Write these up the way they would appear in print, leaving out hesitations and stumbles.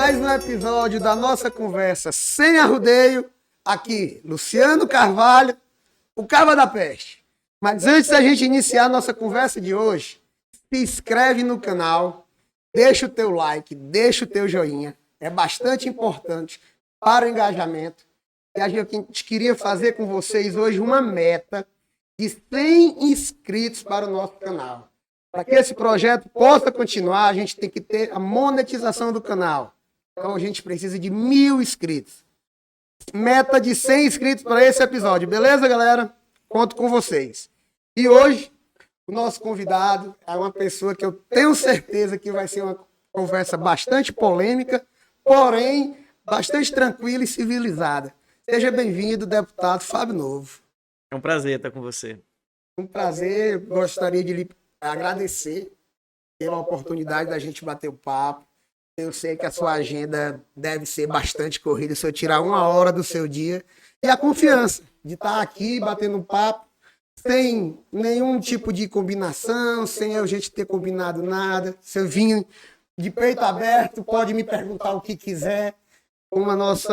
mais um episódio da nossa conversa sem arrudeio. Aqui, Luciano Carvalho, o Caba da Peste. Mas antes da gente iniciar a nossa conversa de hoje, se inscreve no canal, deixa o teu like, deixa o teu joinha. É bastante importante para o engajamento. E a gente queria fazer com vocês hoje uma meta de 100 inscritos para o nosso canal. Para que esse projeto possa continuar, a gente tem que ter a monetização do canal. Então a gente precisa de 1.000 inscritos. Meta de 100 inscritos para esse episódio. Beleza, galera? Conto com vocês. E hoje, o nosso convidado é uma pessoa que eu tenho certeza que vai ser uma conversa bastante polêmica, porém bastante tranquila e civilizada. Seja bem-vindo, deputado Fábio Novo. É um prazer estar com você. Um prazer, gostaria de lhe agradecer pela oportunidade da gente bater o papo. Eu sei que a sua agenda deve ser bastante corrida, se eu tirar 1 hora do seu dia. E a confiança de estar aqui batendo um papo, sem nenhum tipo de combinação, sem a gente ter combinado nada. Se eu vim de peito aberto, pode me perguntar o que quiser. Como nosso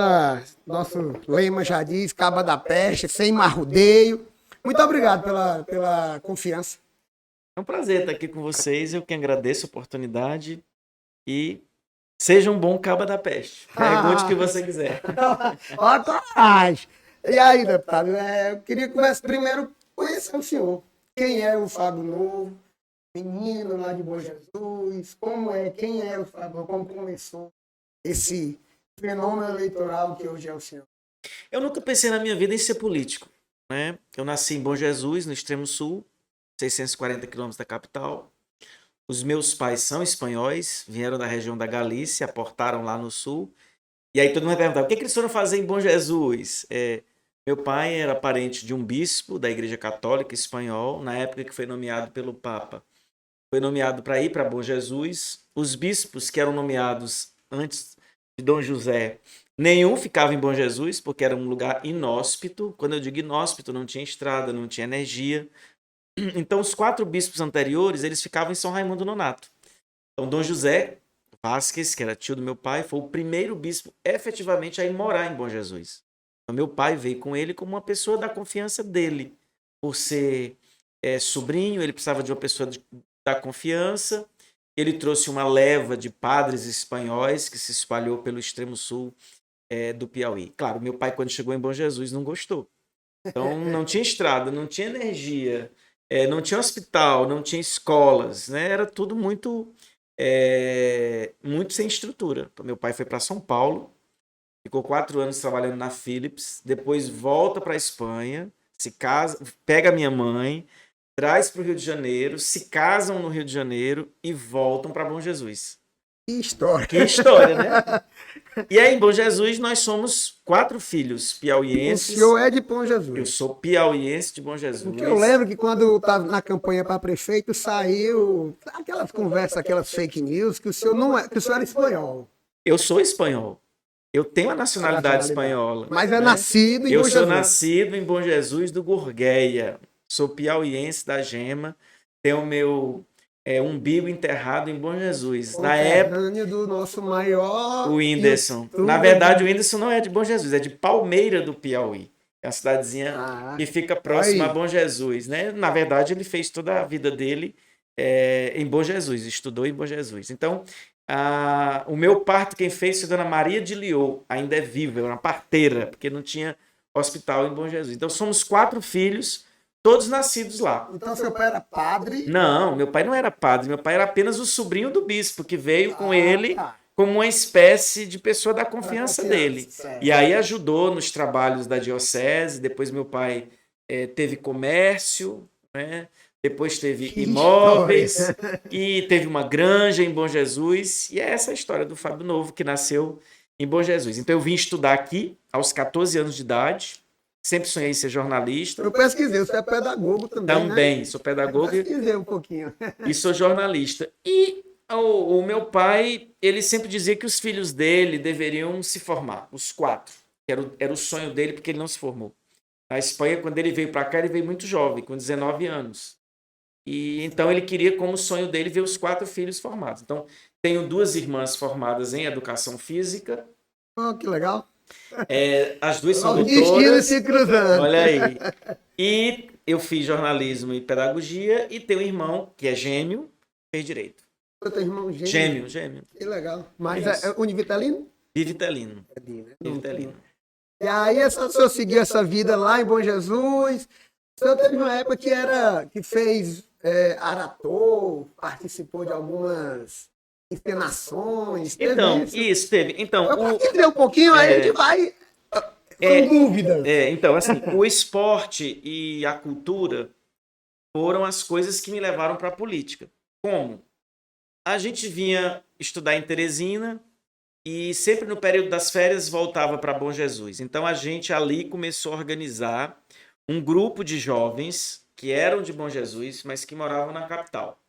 lema já diz, Caba da Peste, sem marrudeio. Muito obrigado pela confiança. É um prazer estar aqui com vocês. Eu que agradeço a oportunidade e seja um bom Caba da Peste. Pergunte o que você quiser. Ó, coragem! E aí, deputado, eu queria começar primeiro conhecer o senhor. Quem é o Fábio Novo? Menino lá de Bom Jesus? Quem é o Fábio? Como começou esse fenômeno eleitoral que hoje é o senhor? Eu nunca pensei na minha vida em ser político, né? Eu nasci em Bom Jesus, no extremo sul, 640 quilômetros da capital. Os meus pais são espanhóis, vieram da região da Galícia, aportaram lá no sul. E aí todo mundo perguntava, o que eles foram fazer em Bom Jesus? Meu pai era parente de um bispo da Igreja Católica espanhol, na época que foi nomeado pelo Papa. Foi nomeado para ir para Bom Jesus. Os bispos que eram nomeados antes de Dom José, nenhum ficava em Bom Jesus, porque era um lugar inóspito. Quando eu digo inóspito, não tinha estrada, não tinha energia. Então, os 4 bispos anteriores, eles ficavam em São Raimundo Nonato. Então, Dom José Vasquez, que era tio do meu pai, foi o primeiro bispo efetivamente a ir morar em Bom Jesus. Então, meu pai veio com ele como uma pessoa da confiança dele. Por ser sobrinho, ele precisava de uma pessoa da confiança. Ele trouxe uma leva de padres espanhóis que se espalhou pelo extremo sul do Piauí. Claro, meu pai, quando chegou em Bom Jesus, não gostou. Então, não tinha estrada, não tinha energia, não tinha hospital, não tinha escolas, né? Era tudo muito sem estrutura. Então, meu pai foi para São Paulo, ficou 4 anos trabalhando na Philips, depois volta para a Espanha, se casa, pega a minha mãe, traz para o Rio de Janeiro, se casam no Rio de Janeiro e voltam para Bom Jesus. Que história! Que história, né? E aí, em Bom Jesus, nós somos 4 filhos piauienses. O senhor é de Bom Jesus. Eu sou piauiense de Bom Jesus. Porque eu lembro que quando eu estava na campanha para prefeito, saiu aquelas conversas, aquelas fake news, que o senhor não é, que o senhor era espanhol. Eu sou espanhol. Eu tenho a nacionalidade espanhola. Mas é nascido em Bom Jesus. Eu sou nascido em Bom Jesus do Gurgueia. Sou piauiense da Gema. Tenho o meu umbigo enterrado em Bom Jesus. Na época do nosso maior... O Whindersson. Na verdade, o Whindersson não é de Bom Jesus, é de Palmeira do Piauí. É uma cidadezinha que fica próxima a Bom Jesus, né? Na verdade, ele fez toda a vida dele em Bom Jesus, estudou em Bom Jesus. Então, o meu parto quem fez foi Dona Maria de Liô, ainda é viva, é uma parteira, porque não tinha hospital em Bom Jesus. Então, somos 4 filhos, todos nascidos lá. Então, seu pai era padre? Não, meu pai não era padre, meu pai era apenas o sobrinho do bispo, que veio com ele como uma espécie de pessoa da confiança dele. Certo. E aí ajudou nos trabalhos da diocese, depois meu pai teve comércio, né? Depois teve imóveis e teve uma granja em Bom Jesus. E é essa a história do Fábio Novo, que nasceu em Bom Jesus. Então eu vim estudar aqui aos 14 anos de idade. Sempre sonhei em ser jornalista. Eu pesquisei, você é pedagogo também, Também, né? Sou pedagogo. Pesquisei um pouquinho. E sou jornalista. E o meu pai, ele sempre dizia que os filhos dele deveriam se formar, os 4. Era o sonho dele, porque ele não se formou. Na Espanha, quando ele veio para cá, ele veio muito jovem, com 19 anos. E então ele queria, como sonho dele, ver os 4 filhos formados. Então, tenho 2 irmãs formadas em educação física. Oh, que legal. As 2 são Os destinos doutoras. se cruzando. Olha aí. E eu fiz jornalismo e pedagogia. E tenho um irmão, que é gêmeo, fez direito. Você tem irmão gêmeo? Gêmeo. Que legal. Mas Isso. é univitalino? Vivitalino. Né? Vivitalino. E aí, o senhor seguiu essa vida lá em Bom Jesus. O senhor teve uma época que fez Aratou, participou de algumas encenações. Teve Então, isso? isso teve. Então, Eu entender um pouquinho, aí a gente vai. Com dúvidas. Então, assim, o esporte e a cultura foram as coisas que me levaram para a política. Como? A gente vinha estudar em Teresina e sempre no período das férias voltava para Bom Jesus. Então a gente ali começou a organizar um grupo de jovens que eram de Bom Jesus, mas que moravam na capital.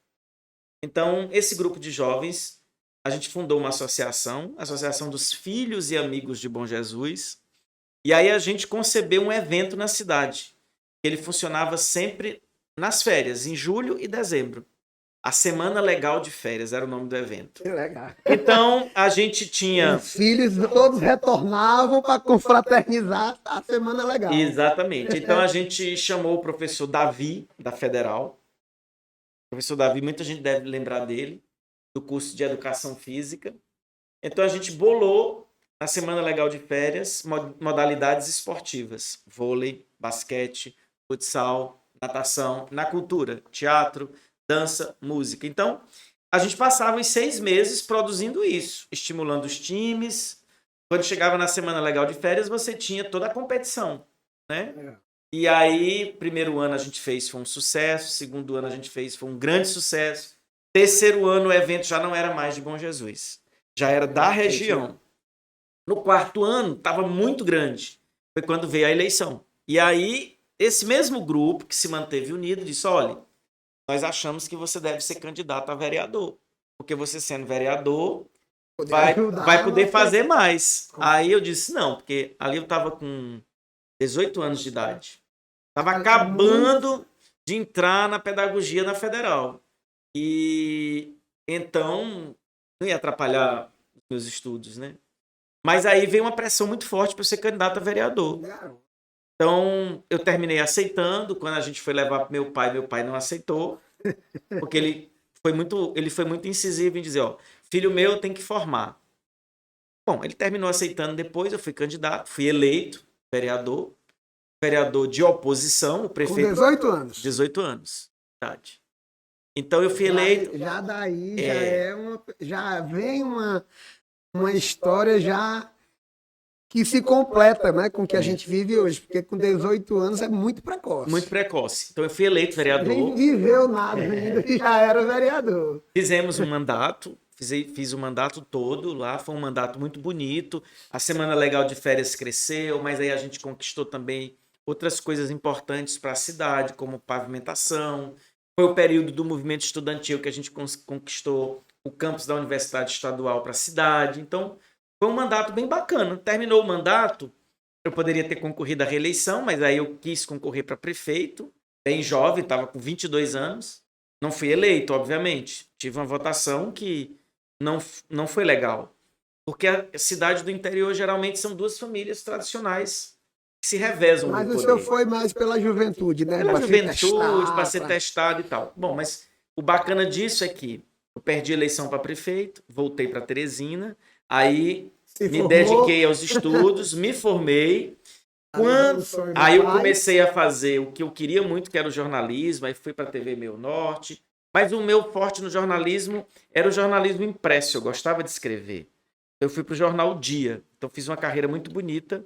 Então, esse grupo de jovens, a gente fundou uma associação, a Associação dos Filhos e Amigos de Bom Jesus, e aí a gente concebeu um evento na cidade. Ele funcionava sempre nas férias, em julho e dezembro. A Semana Legal de Férias era o nome do evento. Que legal. Então, a gente tinha... Os filhos todos retornavam para confraternizar a Semana Legal. Exatamente. Então, a gente chamou o professor Davi, da Federal. O professor Davi, muita gente deve lembrar dele, do curso de Educação Física. Então, a gente bolou, na Semana Legal de Férias, modalidades esportivas. Vôlei, basquete, futsal, natação, na cultura, teatro, dança, música. Então, a gente passava os 6 meses produzindo isso, estimulando os times. Quando chegava na Semana Legal de Férias, você tinha toda a competição, né? E aí, primeiro ano a gente fez, foi um sucesso. Segundo ano a gente fez, foi um grande sucesso. Terceiro ano, o evento já não era mais de Bom Jesus. Já era da região. No quarto ano, estava muito grande. Foi quando veio a eleição. E aí, esse mesmo grupo que se manteve unido disse, olha, nós achamos que você deve ser candidato a vereador. Porque você sendo vereador, vai poder fazer mais. Aí eu disse, não, porque ali eu estava com 18 anos de idade. Estava acabando de entrar na pedagogia na Federal. E então, não ia atrapalhar os meus estudos, né? Mas aí veio uma pressão muito forte para eu ser candidato a vereador. Então, eu terminei aceitando. Quando a gente foi levar para meu pai não aceitou. Porque ele foi muito incisivo em dizer, ó, filho meu tem que formar. Bom, ele terminou aceitando depois, eu fui candidato, fui eleito vereador de oposição, o prefeito... Com 18 anos. 18 anos, verdade. Então eu fui eleito... Já daí, já vem uma história já que se completa, né, com o que a gente vive hoje, porque com 18 anos é muito precoce. Muito precoce. Então eu fui eleito vereador. Nem viveu nada ainda e já era vereador. Fizemos um mandato, fiz o mandato todo lá, foi um mandato muito bonito. A Semana Legal de Férias cresceu, mas aí a gente conquistou também outras coisas importantes para a cidade, como pavimentação. Foi o período do movimento estudantil que a gente conquistou o campus da Universidade Estadual para a cidade. Então, foi um mandato bem bacana. Terminou o mandato, eu poderia ter concorrido à reeleição, mas aí eu quis concorrer para prefeito, bem jovem, estava com 22 anos. Não fui eleito, obviamente. Tive uma votação que não foi legal. Porque a cidade do interior geralmente são 2 famílias tradicionais que se revezam no poder. Mas o senhor foi mais pela juventude, né? Pela juventude, para ser testado e tal. Bom, mas o bacana disso é que eu perdi a eleição para prefeito, voltei para Teresina, aí me dediquei aos estudos, me formei. Aí eu comecei a fazer o que eu queria muito, que era o jornalismo, aí fui para a TV Meio Norte. Mas o meu forte no jornalismo era o jornalismo impresso, eu gostava de escrever. Eu fui para o jornal Dia, então fiz uma carreira muito bonita,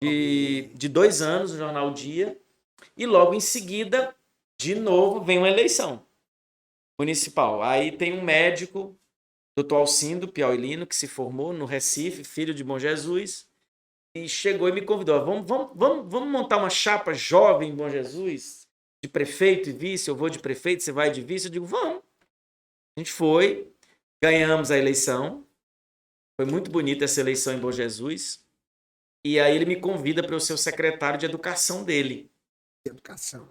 de 2 anos no jornal Dia, e logo em seguida, de novo, vem uma eleição municipal. Aí tem um médico, doutor Alcindo Piauilino, que se formou no Recife, filho de Bom Jesus, e chegou e me convidou, vamos montar uma chapa jovem em Bom Jesus, de prefeito e vice, eu vou de prefeito, você vai de vice, eu digo, vamos. A gente foi, ganhamos a eleição, foi muito bonita essa eleição em Bom Jesus, e aí ele me convida para eu ser o secretário de educação dele. Educação.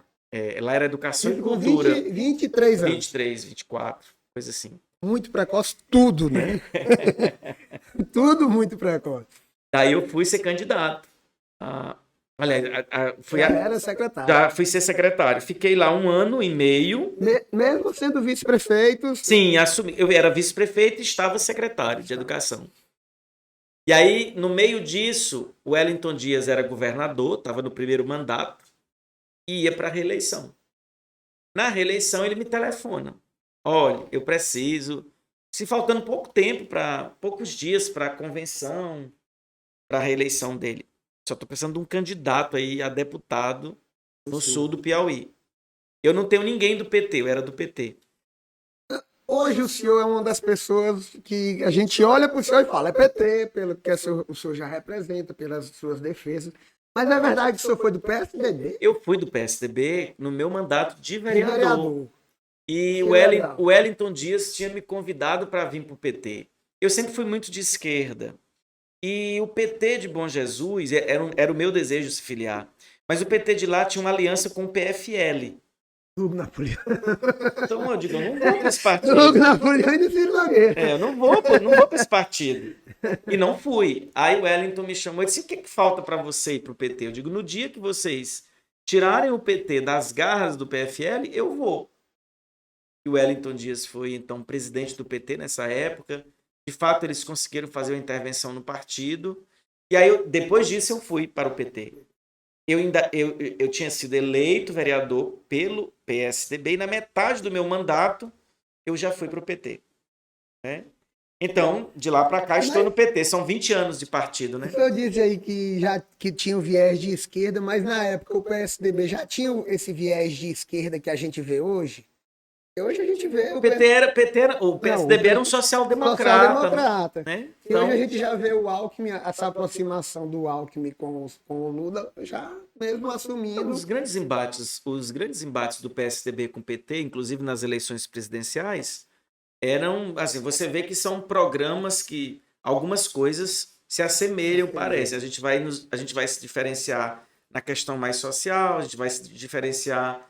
Lá era Educação e Com Cultura. 23 anos. 23, 24, coisa assim. Muito precoce, tudo, né? Tudo muito precoce. Daí eu fui ser candidato. Aliás, Era secretário. já fui ser secretário. Fiquei lá 1 ano e meio. Mesmo sendo vice-prefeito. Sim, assumi. Eu era vice-prefeito e estava secretário de Educação. E aí, no meio disso, o Wellington Dias era governador, estava no primeiro mandato, e ia para a reeleição. Na reeleição, ele me telefona. Olha, eu preciso... Se faltando poucos dias para a convenção, para a reeleição dele. Só estou pensando de um candidato aí a deputado no sul do Piauí. Eu não tenho ninguém do PT, eu era do PT. Hoje o senhor é uma das pessoas que a gente olha para o senhor e fala, é PT, pelo que o senhor já representa, pelas suas defesas. Mas é verdade que o senhor foi do PSDB? Eu fui do PSDB no meu mandato de vereador. E o Wellington Dias tinha me convidado para vir para o PT. Eu sempre fui muito de esquerda. E o PT de Bom Jesus era o meu desejo se filiar. Mas o PT de lá tinha uma aliança com o PFL. Hugo Napoleão. Então eu digo, eu não vou para esse partido. Hugo Napoleão e do Ciro Nogueira. Eu não vou para esse partido. E não fui. Aí o Wellington me chamou e disse, o que falta para você ir para o PT? Eu digo, no dia que vocês tirarem o PT das garras do PFL, eu vou. E o Wellington Dias foi, então, presidente do PT nessa época. De fato, eles conseguiram fazer uma intervenção no partido. E aí, depois disso, eu fui para o PT. Eu tinha sido eleito vereador pelo PSDB e na metade do meu mandato, eu já fui para o PT. Né? Então, de lá para cá, estou no PT. São 20 anos de partido, né? O senhor disse aí que tinha o viés de esquerda, mas na época o PSDB já tinha esse viés de esquerda que a gente vê hoje? E hoje a gente vê... O PSDB era um social-democrata. Né? E hoje a gente já vê o Alckmin, essa aproximação do Alckmin com o Lula, já mesmo assumindo... Os grandes embates do PSDB com o PT, inclusive nas eleições presidenciais, eram, assim, você vê que são programas que algumas coisas se assemelham, parece. A gente vai se diferenciar na questão mais social, a gente vai se diferenciar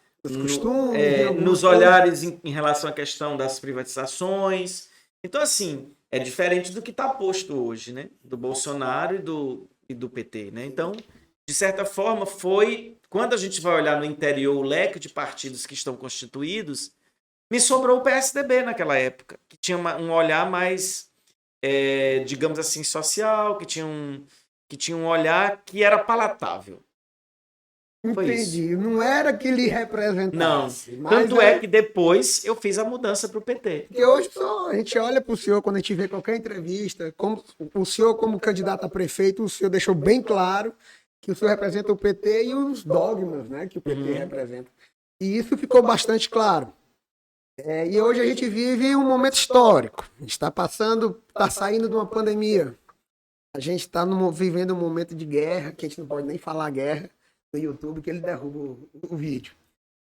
nos olhares em relação à questão das privatizações. Então, assim, é diferente do que está posto hoje, né? Do Bolsonaro e do PT, né? Então, de certa forma, quando a gente vai olhar no interior o leque de partidos que estão constituídos, me sobrou o PSDB naquela época, que tinha um olhar mais, digamos assim, social, que tinha um olhar que era palatável. Entendi. Não era que lhe representasse. Não. Tanto é que depois eu fiz a mudança para o PT. Porque hoje a gente olha para o senhor, quando a gente vê qualquer entrevista, o senhor como candidato a prefeito, o senhor deixou bem claro que o senhor representa o PT e os dogmas, né, que o PT representa. E isso ficou bastante claro. E hoje a gente vive um momento histórico. A gente está saindo de uma pandemia. A gente está vivendo um momento de guerra, que a gente não pode nem falar guerra no YouTube, que ele derruba o vídeo.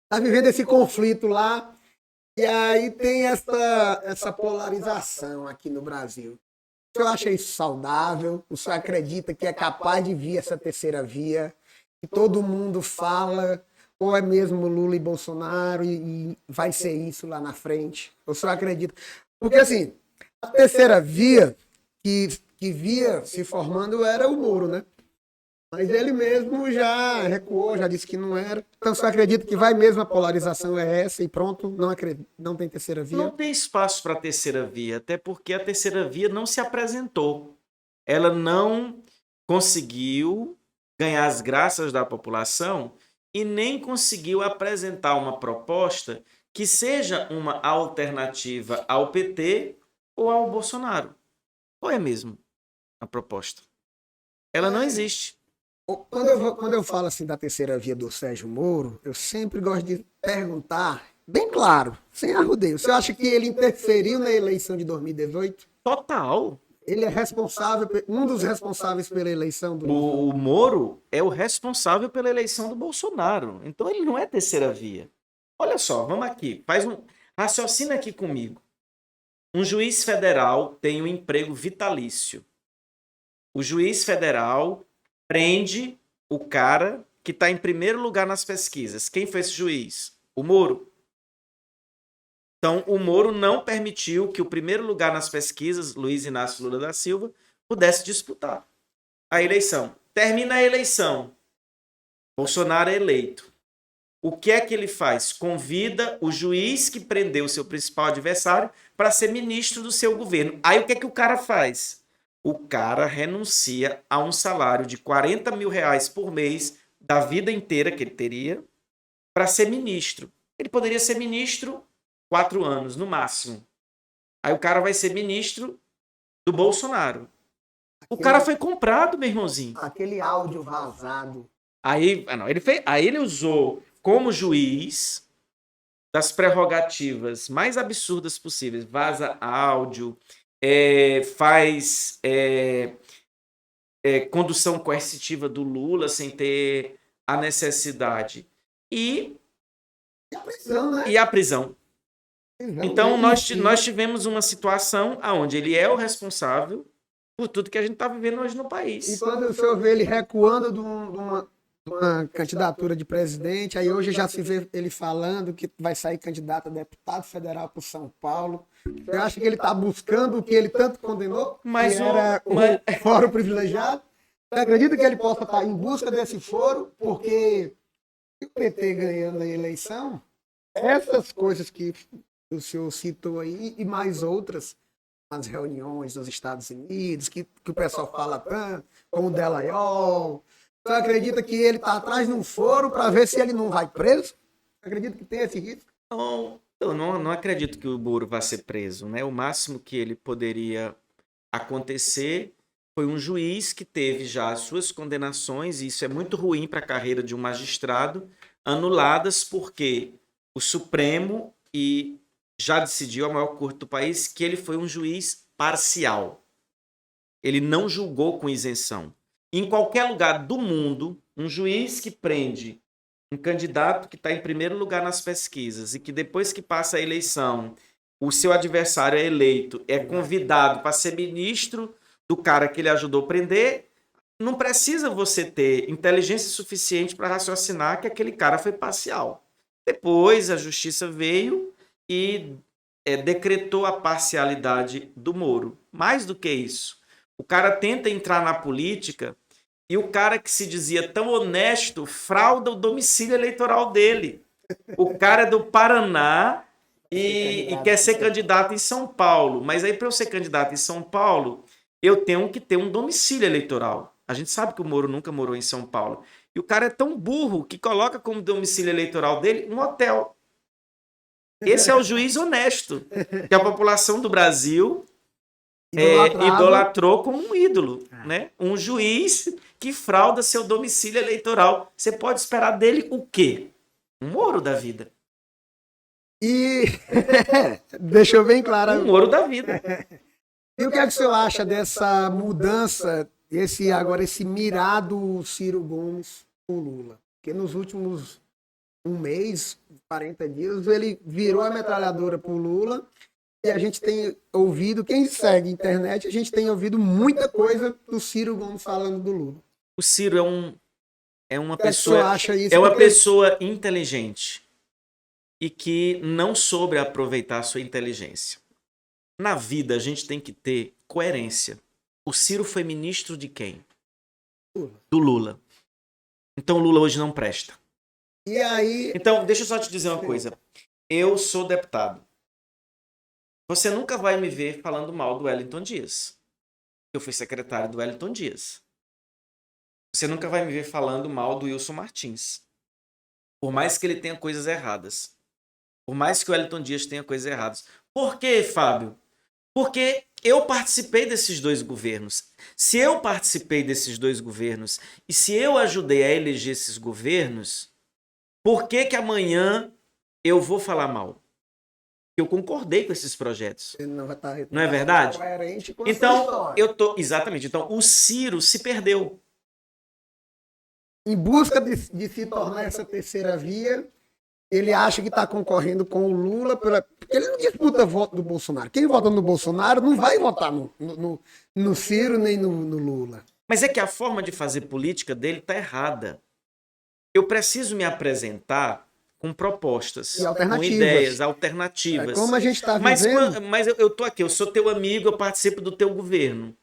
Está vivendo esse conflito lá, e aí tem essa polarização aqui no Brasil. O senhor acha isso saudável? O senhor acredita que é capaz de vir essa terceira via? Que todo mundo fala, ou é mesmo Lula e Bolsonaro, e vai ser isso lá na frente? O senhor acredita? Porque, assim, a terceira via que via se formando era o Moro, né? Mas ele mesmo já recuou, já disse que não era. Então, você acredita que vai mesmo, a polarização é essa e pronto, não tem terceira via? Não tem espaço para a terceira via, até porque a terceira via não se apresentou. Ela não conseguiu ganhar as graças da população e nem conseguiu apresentar uma proposta que seja uma alternativa ao PT ou ao Bolsonaro. Qual é mesmo a proposta? Ela não existe. Quando eu falo assim da terceira via do Sérgio Moro, eu sempre gosto de perguntar, bem claro, sem arrudeio, você acha que ele interferiu na eleição de 2018? Total. Ele é um dos responsáveis pela eleição do... O Moro é o responsável pela eleição do Bolsonaro. Então ele não é terceira via. Olha só, vamos aqui, raciocina aqui comigo. Um juiz federal tem um emprego vitalício. O juiz federal prende o cara que está em primeiro lugar nas pesquisas. Quem foi esse juiz? O Moro. Então, o Moro não permitiu que o primeiro lugar nas pesquisas, Luiz Inácio Lula da Silva, pudesse disputar a eleição. Termina a eleição. Bolsonaro é eleito. O que é que ele faz? Convida o juiz que prendeu o seu principal adversário para ser ministro do seu governo. Aí o que é que o cara faz? O cara renuncia a um salário de 40 mil reais por mês da vida inteira que ele teria para ser ministro. Ele poderia ser ministro 4 anos, no máximo. Aí o cara vai ser ministro do Bolsonaro. O cara foi comprado, meu irmãozinho. Aquele áudio vazado. Aí ele usou como juiz das prerrogativas mais absurdas possíveis. Vaza áudio, faz condução coercitiva do Lula sem ter a necessidade. E a prisão, né? E a prisão. Então, nós tivemos uma situação onde ele é o responsável por tudo que a gente está vivendo hoje no país. E quando o senhor vê ele recuando de uma candidatura de presidente, aí hoje já se vê ele falando que vai sair candidato a deputado federal por São Paulo. Eu acho que ele está buscando o que ele tanto condenou, mas que era o foro privilegiado. Você acredita que ele possa estar em busca desse foro? Porque o PT ganhando a eleição, essas coisas que o senhor citou aí e mais outras, as reuniões dos Estados Unidos, que o pessoal fala tanto, como o Delayol. Você acredita que ele está atrás de um foro para ver se ele não vai preso? Você acredita que tem esse risco? Não, eu não acredito que o Moro vá ser preso, né? O máximo que ele poderia acontecer foi um juiz que teve já as suas condenações, e isso é muito ruim para a carreira de um magistrado, anuladas porque o Supremo já decidiu, a maior corte do país, que ele foi um juiz parcial. Ele não julgou com isenção. Em qualquer lugar do mundo, um juiz que prende um candidato que está em primeiro lugar nas pesquisas e que depois que passa a eleição, o seu adversário é eleito, é convidado para ser ministro do cara que ele ajudou a prender, não precisa você ter inteligência suficiente para raciocinar que aquele cara foi parcial. Depois a justiça veio e decretou a parcialidade do Moro. Mais do que isso, o cara tenta entrar na política e o cara que se dizia tão honesto frauda o domicílio eleitoral dele. O cara é do Paraná e quer ser candidato em São Paulo. Mas aí, para eu ser candidato em São Paulo, eu tenho que ter um domicílio eleitoral. A gente sabe que o Moro nunca morou em São Paulo. E o cara é tão burro que coloca como domicílio eleitoral dele um hotel. Esse é o juiz honesto, que a população do Brasil idolatrou como um ídolo, né? Um juiz que frauda seu domicílio eleitoral. Você pode esperar dele o quê? Um Moro da vida. E deixou bem claro. Um Moro da vida. E o que é que o senhor acha dessa mudança, esse mirado Ciro Gomes com Lula? Porque nos últimos um mês, 40 dias, ele virou a metralhadora pro Lula e a gente tem ouvido, quem segue a internet, a gente tem ouvido muita coisa do Ciro Gomes falando do Lula. O Ciro é uma pessoa inteligente e que não soube aproveitar a sua inteligência. Na vida, a gente tem que ter coerência. O Ciro foi ministro de quem? Do Lula. Então o Lula hoje não presta. E aí... Então, deixa eu só te dizer uma coisa. Eu sou deputado. Você nunca vai me ver falando mal do Wellington Dias. Eu fui secretário do Wellington Dias. Você nunca vai me ver falando mal do Wilson Martins. Por mais que ele tenha coisas erradas. Por mais que o Wellington Dias tenha coisas erradas. Por quê, Fábio? Porque eu participei desses dois governos. Se eu participei desses dois governos e se eu ajudei a eleger esses governos, por que amanhã eu vou falar mal? Eu concordei com esses projetos. Não é verdade? Então, exatamente. Então, o Ciro se perdeu. Em busca de se tornar essa terceira via, ele acha que está concorrendo com o Lula, porque ele não disputa voto do Bolsonaro. Quem vota no Bolsonaro não vai votar no Ciro nem no Lula. Mas é que a forma de fazer política dele está errada. eu preciso me apresentar com propostas, E com alternativas. ideias, É alternativas. como a gente está Mas, vivendo. mas eu tô aqui, eu sou teu amigo, eu participo do teu governo.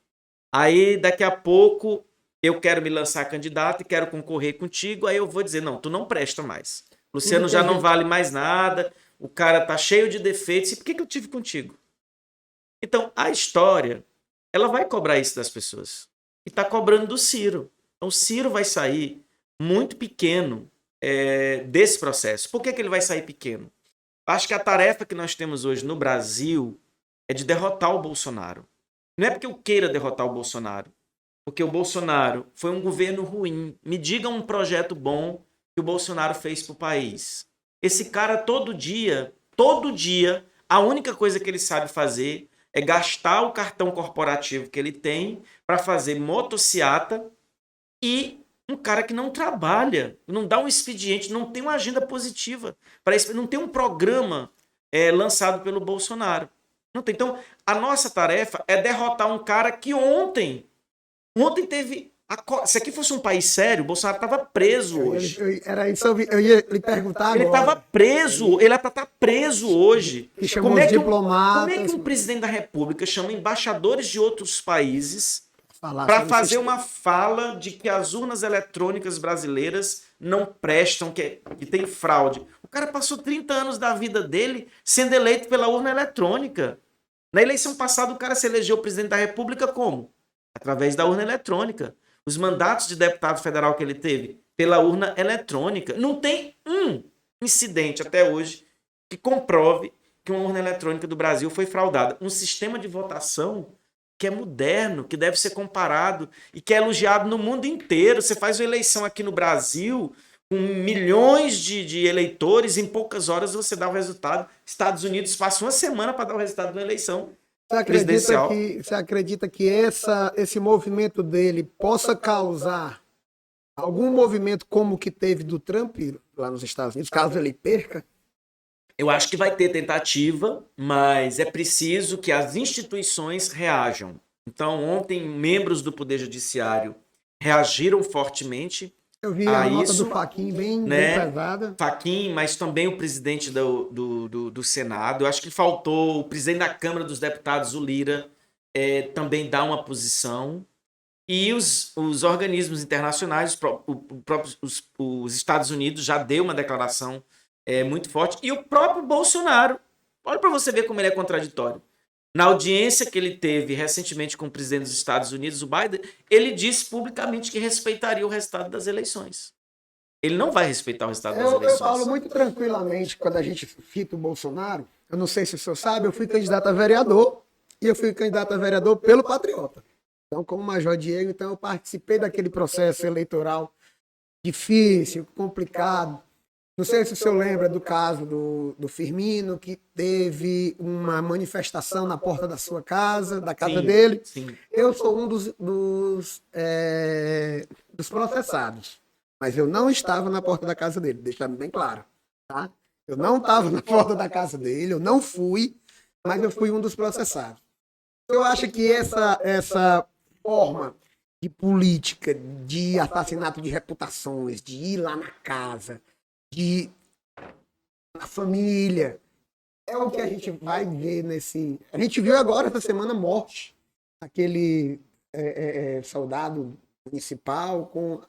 Aí, daqui a pouco, eu quero me lançar candidato e quero concorrer contigo, aí eu vou dizer, não, tu não presta mais. Tudo Luciano que a já não gente- vale mais nada, o cara tá cheio de defeitos, e por que eu tive contigo? Então, a história, ela vai cobrar isso das pessoas. E tá cobrando do Ciro. Então, o Ciro vai sair muito pequeno desse processo. Por que ele vai sair pequeno? Acho que a tarefa que nós temos hoje no Brasil é de derrotar o Bolsonaro. Não é porque eu queira derrotar o Bolsonaro, porque o Bolsonaro foi um governo ruim. Me diga um projeto bom que o Bolsonaro fez para o país. Esse cara todo dia, a única coisa que ele sabe fazer é gastar o cartão corporativo que ele tem para fazer motociata e um cara que não trabalha, não dá um expediente, não tem uma agenda positiva, não tem um programa lançado pelo Bolsonaro. Não tem. Então, a nossa tarefa é derrotar um cara que ontem teve. Se aqui fosse um país sério, o Bolsonaro estava preso hoje. Era isso, eu ia lhe perguntar Ele estava agora. preso, ele era para estar preso hoje. Que chamou Como é os que diplomatas. um presidente da República chama embaixadores de outros países Falar para sobre fazer sistema. uma fala de que as urnas eletrônicas brasileiras não prestam, que tem fraude? O cara passou 30 anos da vida dele sendo eleito pela urna eletrônica. Na eleição passada, o cara se elegeu presidente da República como? Através da urna eletrônica. Os mandatos de deputado federal que ele teve pela urna eletrônica. Não tem um incidente até hoje que comprove que uma urna eletrônica do Brasil foi fraudada. Um sistema de votação que é moderno, que deve ser comparado e que é elogiado no mundo inteiro. Você faz uma eleição aqui no Brasil com milhões de eleitores, em poucas horas você dá o resultado. Estados Unidos passa uma semana para dar o resultado de uma eleição presidencial. Você acredita que esse movimento dele possa causar algum movimento como o que teve do Trump lá nos Estados Unidos, caso ele perca? Eu acho que vai ter tentativa, mas é preciso que as instituições reajam. Então, ontem, membros do Poder Judiciário reagiram fortemente. Eu vi a nota isso, do Fachin bem pesada. Fachin, mas também o presidente do Senado. Eu acho que faltou o presidente da Câmara dos Deputados, o Lira, também dar uma posição. E os organismos internacionais, os Estados Unidos já deu uma declaração muito forte. E o próprio Bolsonaro, olha para você ver como ele é contraditório. Na audiência que ele teve recentemente com o presidente dos Estados Unidos, o Biden, ele disse publicamente que respeitaria o resultado das eleições. Ele não vai respeitar o resultado das eleições. Eu falo muito tranquilamente quando a gente cita o Bolsonaro. Eu não sei se o senhor sabe, eu fui candidato a vereador e eu fui candidato a vereador pelo Patriota. Então, como Major Diego, então eu participei daquele processo eleitoral difícil, complicado. Não sei se o senhor lembra do caso do Firmino, que teve uma manifestação na porta da sua casa, da casa dele. Sim. Eu sou um dos processados, mas eu não estava na porta da casa dele, deixando bem claro. Tá? Eu não estava na porta da casa dele, eu não fui, mas eu fui um dos processados. Eu acho que essa forma de política, de assassinato de reputações, de ir lá na casa, de a família, é o que a gente vai ver nesse... A gente viu agora essa semana morte, aquele soldado municipal com... A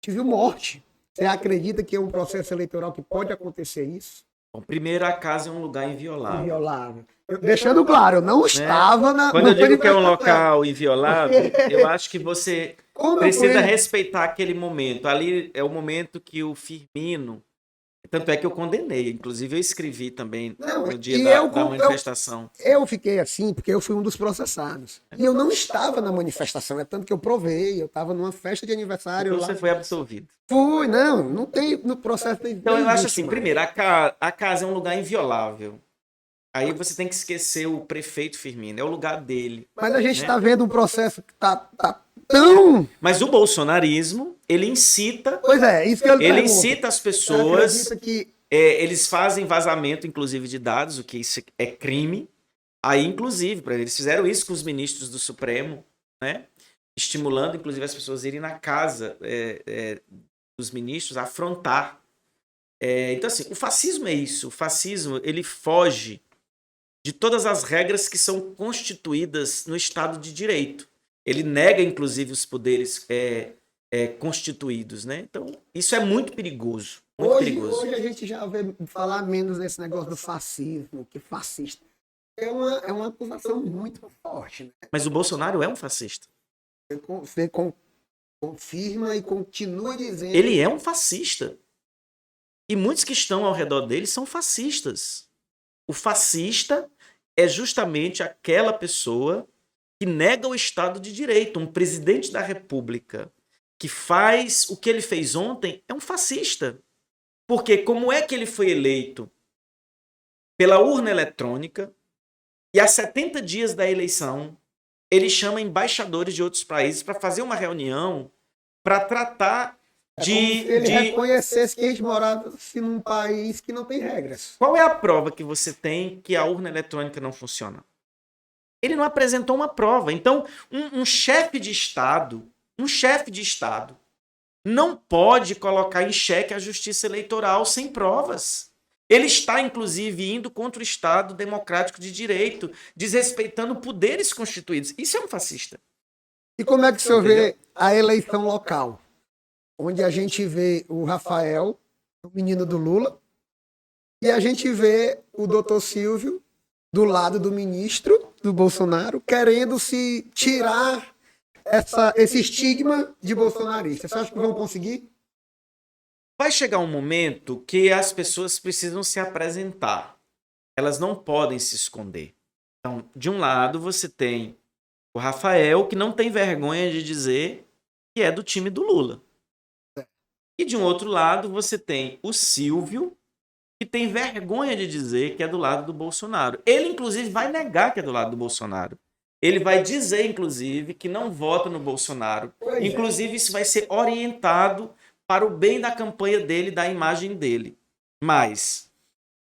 gente viu morte. Você acredita que é um processo eleitoral que pode acontecer isso? Bom, primeiro, a casa é um lugar inviolável. Inviolável. Deixando claro, eu não estava na... Quando eu digo que é um local inviolável, eu acho que você precisa respeitar aquele momento. Ali é o momento que o Firmino... Tanto é que eu condenei. Inclusive, eu escrevi também no dia da manifestação. Eu fiquei assim porque eu fui um dos processados. E eu não estava na manifestação. É tanto que eu provei. Eu estava numa festa de aniversário. Então lá. você foi absolvido. Fui, não tem no processo. Então eu acho assim, primeiro, a casa é um lugar inviolável. Aí você tem que esquecer o prefeito Firmino, é o lugar dele. Mas a gente está vendo um processo que tá tão... Mas o bolsonarismo, ele incita... Pois é, isso que eu Ele incita as pessoas... Que... eles fazem vazamento, inclusive, de dados, o que isso é crime. Aí, inclusive, eles fizeram isso com os ministros do Supremo, né? Estimulando, inclusive, as pessoas a irem na casa dos ministros afrontar. Então, assim, o fascismo é isso. O fascismo, ele foge de todas as regras que são constituídas no Estado de Direito. Ele nega, inclusive, os poderes constituídos, né? Então, isso é muito perigoso. Muito perigoso. Hoje a gente já vê falar menos desse negócio do fascismo, que fascista. É uma acusação muito forte, né? Mas o Bolsonaro é um fascista. Você confirma e continua dizendo... Ele é um fascista. E muitos que estão ao redor dele são fascistas. O fascista é justamente aquela pessoa que nega o Estado de Direito. Um presidente da República que faz o que ele fez ontem é um fascista. Porque como é que ele foi eleito? Pela urna eletrônica, e a 70 dias da eleição, ele chama embaixadores de outros países para fazer uma reunião para tratar como se ele reconhecesse que a gente morava num país que não tem regras. Qual é a prova que você tem que a urna eletrônica não funciona? Ele não apresentou uma prova. Então, um chefe de Estado não pode colocar em xeque a justiça eleitoral sem provas. Ele está, inclusive, indo contra o Estado democrático de direito, desrespeitando poderes constituídos. Isso é um fascista. E como é que o senhor vê a eleição local? Onde a gente vê o Rafael, o menino do Lula, e a gente vê o doutor Silvio do lado do ministro do Bolsonaro, querendo se tirar esse estigma de bolsonarista. Você acha que vão conseguir? Vai chegar um momento que as pessoas precisam se apresentar. Elas não podem se esconder. Então, de um lado, você tem o Rafael, que não tem vergonha de dizer que é do time do Lula. E de um outro lado, você tem o Silvio, que tem vergonha de dizer que é do lado do Bolsonaro. Ele, inclusive, vai negar que é do lado do Bolsonaro. Ele vai dizer, inclusive, que não vota no Bolsonaro. Inclusive, isso vai ser orientado para o bem da campanha dele, da imagem dele. Mas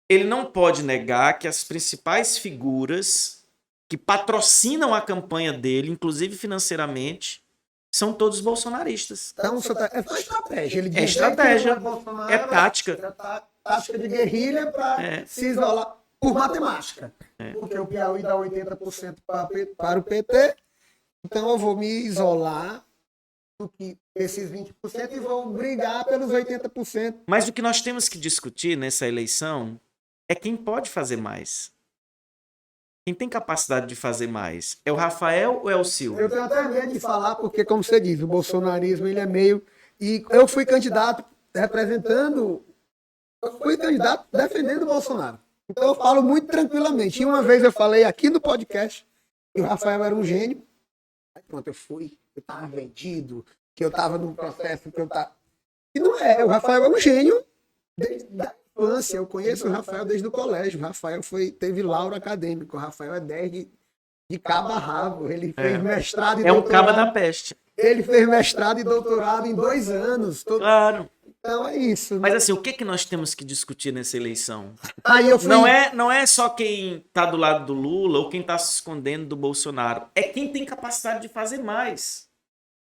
ele não pode negar que as principais figuras que patrocinam a campanha dele, inclusive financeiramente, são todos bolsonaristas. Então, é uma estratégia. Ele é estratégia, é tática. É tática de guerrilha para se isolar por matemática. Porque o Piauí dá 80% para o PT, então eu vou me isolar do que esses 20% e vou brigar pelos 80%. Mas o que nós temos que discutir nessa eleição é quem pode fazer mais. Quem tem capacidade de fazer mais? É o Rafael ou é o Silvio? Eu tenho até medo de falar, porque, como você diz, o bolsonarismo ele é meio... E eu fui candidato representando... Eu fui candidato defendendo o Bolsonaro. Então eu falo muito tranquilamente. E uma vez eu falei aqui no podcast que o Rafael era um gênio. Aí pronto, eu estava vendido, que eu estava num processo que eu estava... E não é, o Rafael é um gênio desde a infância. Eu conheço o Rafael desde o colégio. O Rafael teve lauro acadêmico. O Rafael é 10 de cabo a rabo. Ele fez mestrado e doutorado. É um cabo da peste. Ele fez mestrado e doutorado em 2 anos. Claro. Então é isso. Mas assim, o que nós temos que discutir nessa eleição? Aí eu fui... Não é só quem está do lado do Lula ou quem está se escondendo do Bolsonaro. É quem tem capacidade de fazer mais.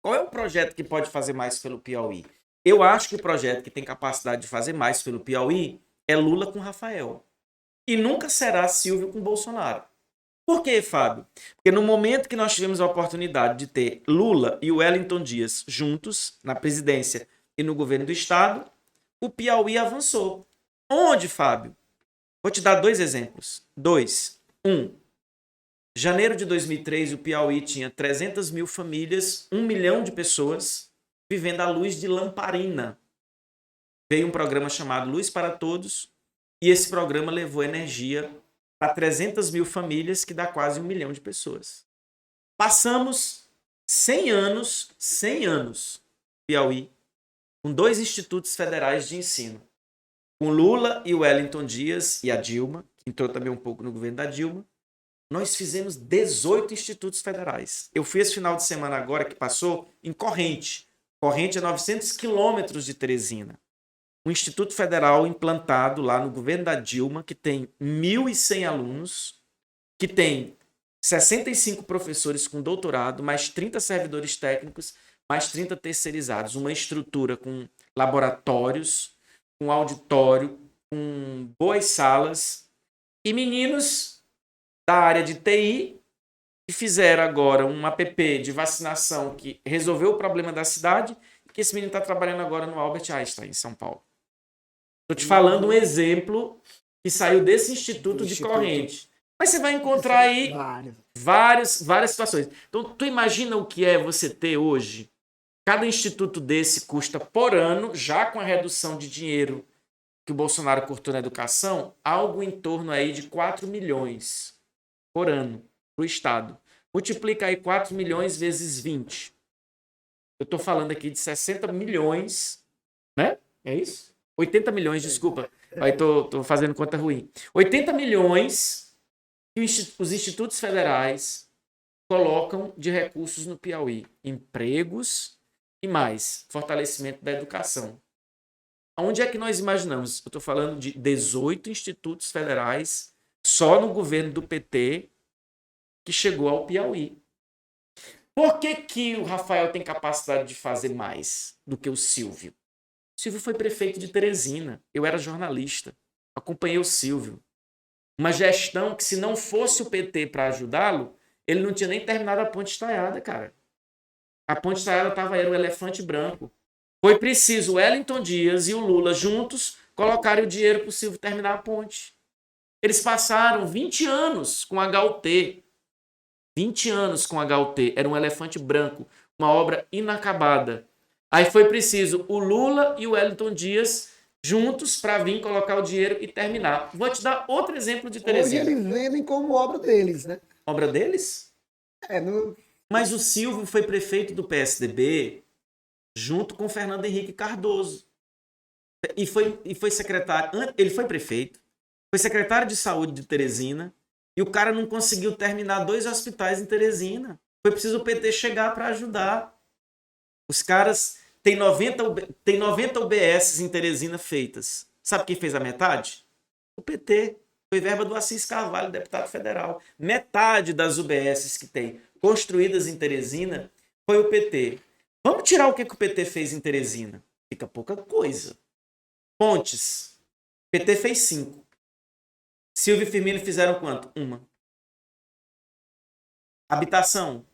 Qual é o projeto que pode fazer mais pelo Piauí? Eu acho que o projeto que tem capacidade de fazer mais pelo Piauí é Lula com Rafael. E nunca será Silvio com Bolsonaro. Por quê, Fábio? Porque no momento que nós tivemos a oportunidade de ter Lula e o Wellington Dias juntos na presidência e no governo do estado, o Piauí avançou. Onde, Fábio? Vou te dar 2 exemplos. 2. 1. Janeiro de 2003, o Piauí tinha 300 mil famílias, 1 milhão de pessoas vivendo à luz de lamparina. Veio um programa chamado Luz para Todos e esse programa levou energia para 300 mil famílias, que dá quase 1 milhão de pessoas. Passamos 100 anos, Piauí, com 2 institutos federais de ensino. Com Lula e o Wellington Dias e a Dilma, que entrou também um pouco no governo da Dilma, nós fizemos 18 institutos federais. Eu fui esse final de semana agora que passou em Corrente. Corrente é 900 quilômetros de Teresina. Um instituto federal implantado lá no governo da Dilma, que tem 1.100 alunos, que tem 65 professores com doutorado, mais 30 servidores técnicos, mais 30 terceirizados. Uma estrutura com laboratórios, com auditório, com boas salas, e meninos da área de TI que fizeram agora um app de vacinação que resolveu o problema da cidade, e que esse menino está trabalhando agora no Albert Einstein, em São Paulo. Estou te falando um exemplo que saiu desse instituto de corrente. Mas você vai encontrar aí várias situações. Então, tu imagina o que é você ter hoje? Cada instituto desse custa por ano, já com a redução de dinheiro que o Bolsonaro cortou na educação, algo em torno aí de 4 milhões por ano para o Estado. Multiplica aí 4 milhões vezes 20. Eu estou falando aqui de 60 milhões, né? É isso? 80 milhões, desculpa. Aí tô fazendo conta ruim. 80 milhões que os institutos federais colocam de recursos no Piauí. Empregos e mais, fortalecimento da educação. Onde é que nós imaginamos? Eu estou falando de 18 institutos federais só no governo do PT que chegou ao Piauí. Por que o Rafael tem capacidade de fazer mais do que o Silvio? O Silvio foi prefeito de Teresina. Eu era jornalista. Acompanhei o Silvio. Uma gestão que, se não fosse o PT para ajudá-lo, ele não tinha nem terminado a ponte estaiada, cara. A ponte estaiada era um elefante branco. Foi preciso o Wellington Dias e o Lula juntos colocarem o dinheiro para o Silvio terminar a ponte. Eles passaram 20 anos com HUT. 20 anos com HUT. Era um elefante branco. Uma obra inacabada. Aí foi preciso o Lula e o Wellington Dias juntos para vir colocar o dinheiro e terminar. Vou te dar outro exemplo de Teresina. Hoje eles vendem como obra deles, né? Obra deles? No... Mas o Silvio foi prefeito do PSDB junto com Fernando Henrique Cardoso. E foi secretário. Ele foi prefeito, foi secretário de saúde de Teresina, e o cara não conseguiu terminar 2 hospitais em Teresina. Foi preciso o PT chegar para ajudar. Os caras têm 90 UBSs em Teresina feitas. Sabe quem fez a metade? O PT. Foi verba do Assis Carvalho, deputado federal. Metade das UBSs que tem construídas em Teresina foi o PT. Vamos tirar o que o PT fez em Teresina. Fica pouca coisa. Pontes. O PT fez 5. Silvio e Firmino fizeram quanto? 1. Habitação.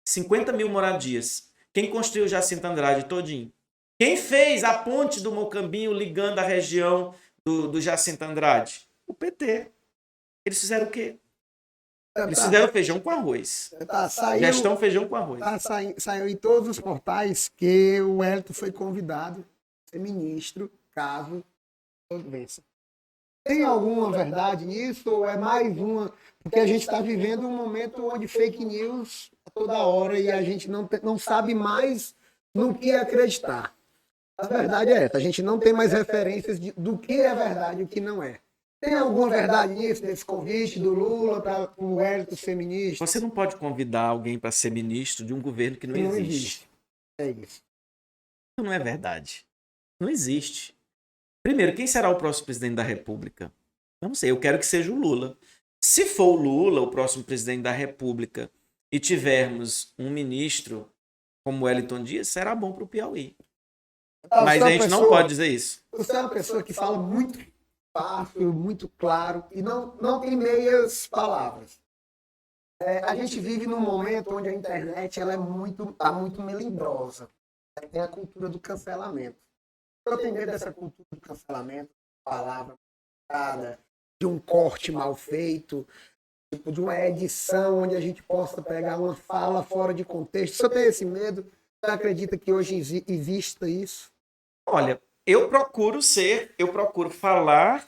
50 mil moradias. Quem construiu o Jacinto Andrade todinho? Quem fez a ponte do Mocambinho ligando a região do Jacinto Andrade? O PT. Eles fizeram o quê? Eles fizeram feijão com arroz. Gestão feijão com arroz. Saiu em todos os portais que o Wellington foi convidado a ser ministro, caso vença. Tem alguma verdade nisso ou é mais uma? Porque a gente está vivendo um momento onde fake news a toda hora e a gente não sabe mais no que acreditar. A verdade é essa, a gente não tem mais referências do que é verdade e o que não é. Tem alguma verdade nisso, nesse convite do Lula para o Wellington ser ministro? Você não pode convidar alguém para ser ministro de um governo que não existe. É isso. Isso não é verdade. Não existe. Primeiro, quem será o próximo presidente da República? Não sei, eu quero que seja o Lula. Se for o Lula, o próximo presidente da República, e tivermos um ministro como Wellington Dias, será bom para o Piauí. Mas a gente não pode dizer isso. Você é uma pessoa que fala muito fácil, muito claro, e não tem meias palavras. A gente vive num momento onde a internet ela tá muito melindrosa. Tem a cultura do cancelamento. Eu tenho medo dessa cultura do cancelamento, palavra de um corte mal feito, tipo, de uma edição onde a gente possa pegar uma fala fora de contexto. Se eu tenho esse medo, você acredita que hoje exista isso? Olha, eu procuro falar,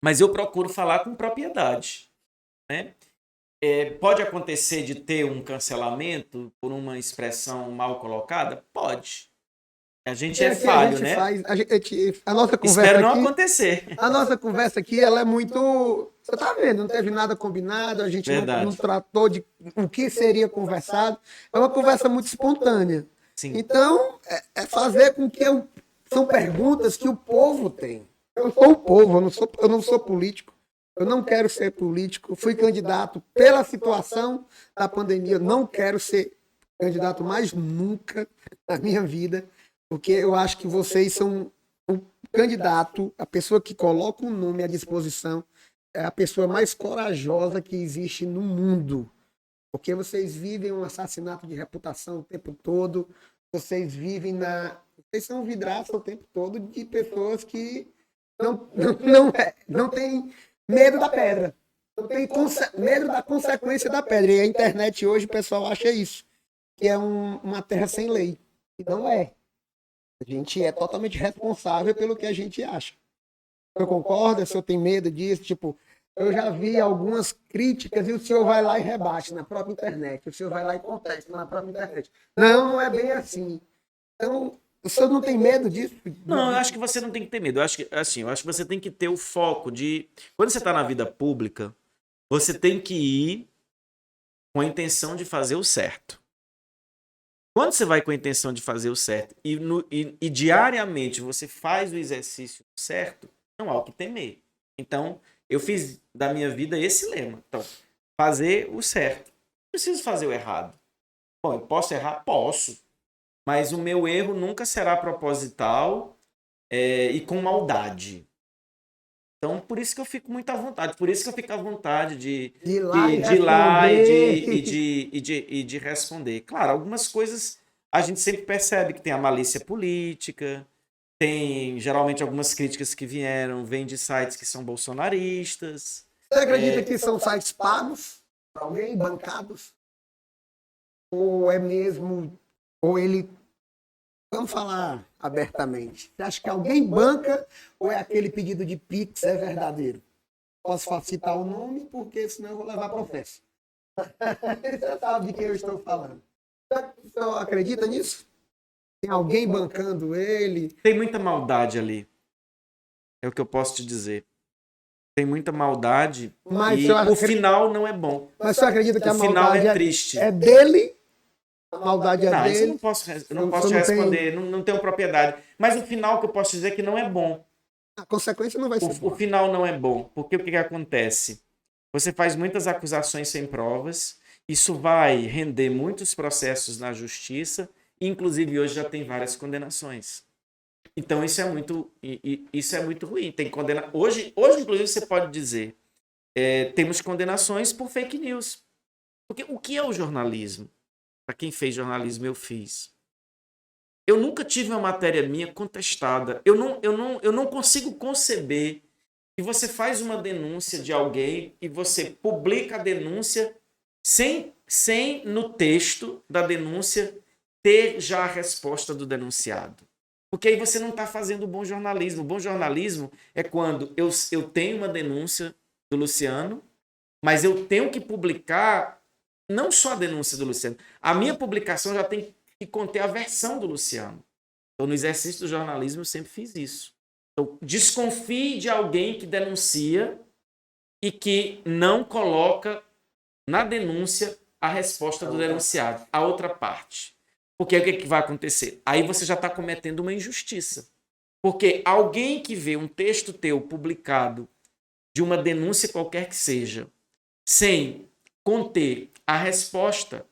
mas eu procuro falar com propriedade, né? Pode acontecer de ter um cancelamento por uma expressão mal colocada? Pode. A gente é falho, né? A nossa conversa Espero não aqui, acontecer. A nossa conversa aqui, ela é muito... Você tá vendo, não teve nada combinado, a gente não tratou de o que seria conversado. É uma conversa muito espontânea. Sim. Então, é fazer com que são perguntas que o povo tem. Eu sou o povo, eu não sou político. Eu não quero ser político. Fui candidato pela situação da pandemia. Não quero ser candidato mais nunca na minha vida. Porque eu acho que vocês são o candidato, a pessoa que coloca o nome à disposição, é a pessoa mais corajosa que existe no mundo. Porque vocês vivem um assassinato de reputação o tempo todo, vocês vivem na. Vocês são vidraça o tempo todo de pessoas que não têm medo da pedra. Não tem medo da consequência da pedra. E a internet hoje, o pessoal acha isso, que é uma terra sem lei. E não é. A gente é totalmente responsável pelo que a gente acha. Eu concordo, o senhor tem medo disso? Tipo, eu já vi algumas críticas e o senhor vai lá e rebate na própria internet. O senhor vai lá e contesta na própria internet. Não é bem assim. Então, o senhor não tem medo disso? Não, eu acho que você não tem que ter medo. Eu acho que, assim, eu acho que você tem que ter o foco de... Quando você está na vida pública, você tem que ir com a intenção de fazer o certo. Quando você vai com a intenção de fazer o certo e diariamente você faz o exercício certo, não há o que temer. Então, eu fiz da minha vida esse lema. Então, fazer o certo. Não preciso fazer o errado. Bom, eu posso errar? Posso. Mas o meu erro nunca será proposital e com maldade. Então, por isso que eu fico muito à vontade. Por isso que eu fico à vontade de ir lá e de responder. Claro, algumas coisas a gente sempre percebe que tem a malícia política, tem geralmente algumas críticas que vêm de sites que são bolsonaristas. Você acredita que são sites pagos para alguém, bancados? Ou é mesmo, ou ele, vamos falar abertamente, você acha que alguém banca ou é aquele pedido de Pix é verdadeiro? Posso citar o nome porque senão eu vou levar processo. Você sabe de quem eu estou falando. Você acredita nisso? Tem alguém bancando ele? Tem muita maldade ali. É o que eu posso te dizer. Tem muita maldade e o final não é bom. Mas você acredita que a final maldade é triste. É dele? A maldade é não, dele? Isso eu não posso responder, não tenho propriedade. Mas o final que eu posso dizer é que não é bom. A consequência não vai ser O final não é bom. Porque o que acontece? Você faz muitas acusações sem provas, isso vai render muitos processos na justiça, inclusive hoje já tem várias condenações. Então isso é muito ruim. Tem hoje, inclusive, você pode dizer, temos condenações por fake news. Porque o que é o jornalismo? Para quem fez jornalismo, eu fiz. Eu nunca tive uma matéria minha contestada. Eu não consigo conceber que você faz uma denúncia de alguém e você publica a denúncia sem no texto da denúncia ter já a resposta do denunciado. Porque aí você não está fazendo bom jornalismo. O bom jornalismo é quando eu tenho uma denúncia do Luciano, mas eu tenho que publicar não só a denúncia do Luciano. A minha publicação já tem que conter a versão do Luciano. Então, no exercício do jornalismo, eu sempre fiz isso. Então, desconfie de alguém que denuncia e que não coloca na denúncia a resposta do denunciado, a outra parte. Porque aí o que vai acontecer? Aí você já está cometendo uma injustiça. Porque alguém que vê um texto teu publicado de uma denúncia qualquer que seja, sem conter a resposta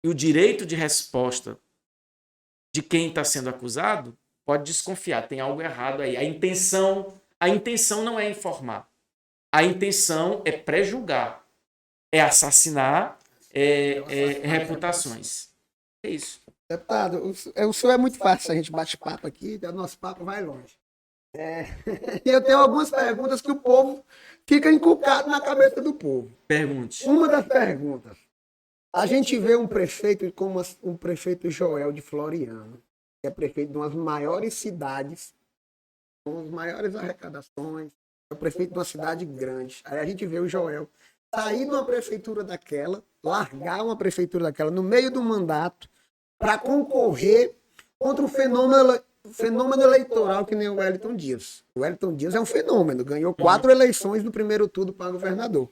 e o direito de resposta de quem está sendo acusado, pode desconfiar, tem algo errado aí. A intenção não é informar. A intenção é pré-julgar, é assassinar reputações. É isso. Deputado, o senhor é muito fácil, a gente bate papo aqui, o nosso papo vai longe. Eu tenho algumas perguntas que o povo fica encucado na cabeça do povo. Pergunte. Uma das perguntas. A gente vê um prefeito como o prefeito Joel de Floriano, que é prefeito de uma das maiores cidades, com as maiores arrecadações, é o prefeito de uma cidade grande. Aí a gente vê o Joel sair de uma prefeitura daquela, largar uma prefeitura daquela no meio do mandato para concorrer contra o fenômeno eleitoral que nem o Wellington Dias. O Wellington Dias é um fenômeno, ganhou 4 eleições no primeiro turno para governador.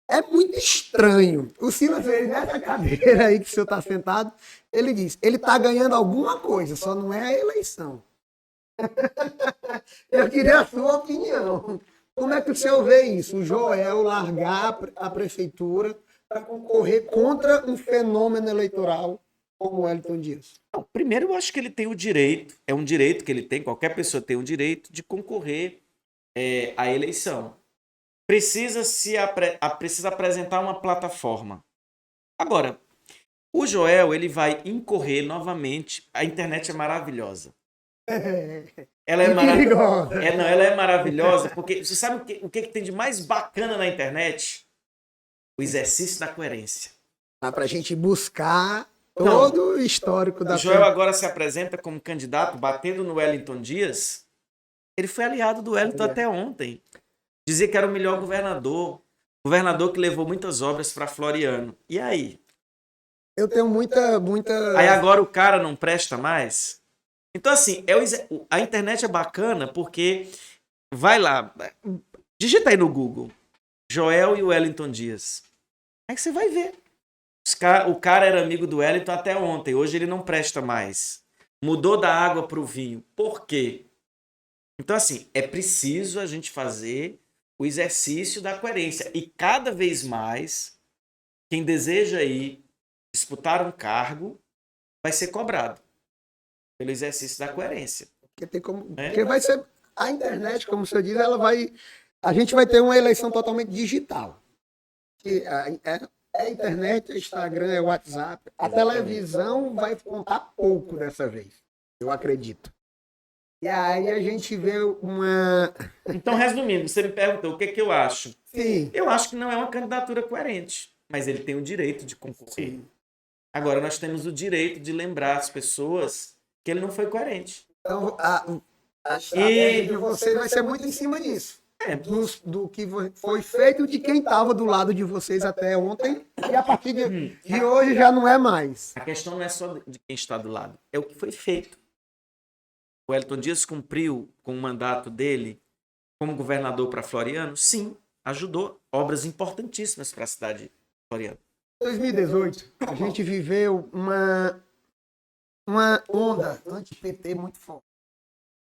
É muito estranho. O Silas, nessa cadeira aí que o senhor está sentado, ele diz, ele está ganhando alguma coisa, só não é a eleição. Eu queria a sua opinião. Como é que o senhor vê isso? O Joel largar a prefeitura para concorrer contra um fenômeno eleitoral como o Wellington Dias? Não, primeiro, eu acho que ele tem o direito, é um direito que ele tem, qualquer pessoa tem o direito de concorrer à eleição. Precisa apresentar uma plataforma. Agora, o Joel, ele vai incorrer novamente. A internet é maravilhosa. Ela é maravilhosa. Não, ela é maravilhosa porque você sabe o que tem de mais bacana na internet? O exercício da coerência. Dá pra gente buscar todo o histórico da... O Joel agora se apresenta como candidato, batendo no Wellington Dias. Ele foi aliado do Wellington até ontem. Dizia que era o melhor governador. Governador que levou muitas obras para Floriano. E aí? Eu tenho muita... Aí agora o cara não presta mais? Então, assim, a internet é bacana porque... Vai lá, digita aí no Google. Joel e o Wellington Dias. Aí você vai ver. O cara era amigo do Wellington até ontem. Hoje ele não presta mais. Mudou da água para o vinho. Por quê? Então, assim, é preciso a gente fazer o exercício da coerência. E cada vez mais, quem deseja ir disputar um cargo vai ser cobrado pelo exercício da coerência. Porque vai ser... A internet, como o senhor diz, a gente vai ter uma eleição totalmente digital. Que é internet, é Instagram, é WhatsApp. A televisão vai contar pouco dessa vez, eu acredito. E aí a gente vê uma... Então, resumindo, você me perguntou o que eu acho. Sim. Eu acho que não é uma candidatura coerente, mas ele tem o direito de concorrer. Sim. Agora, nós temos o direito de lembrar as pessoas que ele não foi coerente. Então, a estratégia de vocês vai ser muito em cima disso. Do que foi feito, de quem estava do lado de vocês até ontem, e a partir de hoje já não é mais. A questão não é só de quem está do lado, é o que foi feito. O Wellington Dias cumpriu com o mandato dele como governador para Floriano? Sim, ajudou. Obras importantíssimas para a cidade de Floriano. Em 2018, a gente viveu uma onda anti-PT muito forte.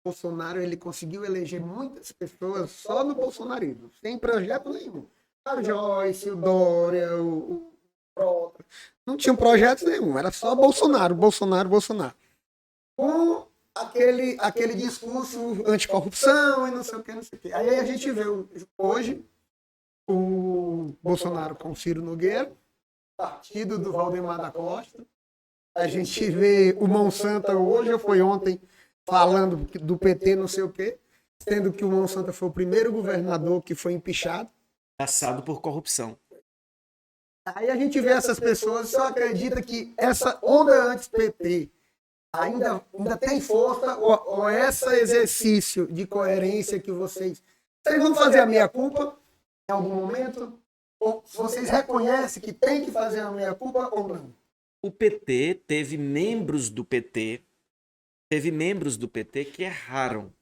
Bolsonaro, ele conseguiu eleger muitas pessoas só no bolsonarismo, sem projeto nenhum. A Joyce, o Dória, o Frota, não tinham projeto nenhum, era só Bolsonaro. Com aquele discurso anticorrupção e não sei o que. Aí a gente vê hoje o Bolsonaro com o Ciro Nogueira, partido do Valdemar da Costa. A gente vê o Monsanto hoje, ou foi ontem, falando do PT não sei o quê, sendo que o Monsanto foi o primeiro governador que foi empichado. Passado por corrupção. Aí a gente vê essas pessoas, só acredita que essa onda anti-PT ainda tem força, ou esse exercício de coerência que vocês vão fazer a meia-culpa em algum momento? Ou vocês reconhecem que tem que fazer a meia-culpa ou não? O PT teve membros do PT que erraram.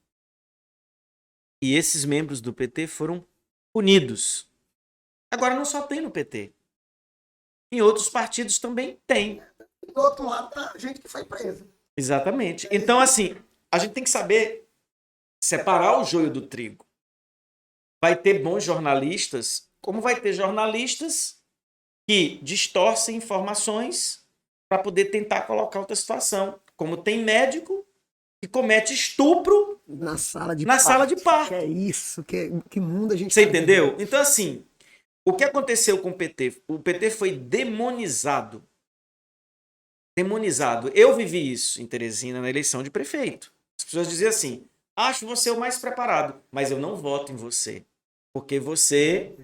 E esses membros do PT foram punidos. Agora não só tem no PT. Em outros partidos também tem. Do outro lado tá gente que foi presa. Exatamente. Então, assim, a gente tem que saber separar o joio do trigo. Vai ter bons jornalistas, como vai ter jornalistas que distorcem informações para poder tentar colocar outra situação. Como tem médico que comete estupro na sala de parto. Que é isso? Que mundo a gente... Você entendeu? Então, assim, o que aconteceu com o PT? O PT foi demonizado. Eu vivi isso em Teresina na eleição de prefeito. As pessoas diziam assim, acho você o mais preparado, mas eu não voto em você, porque você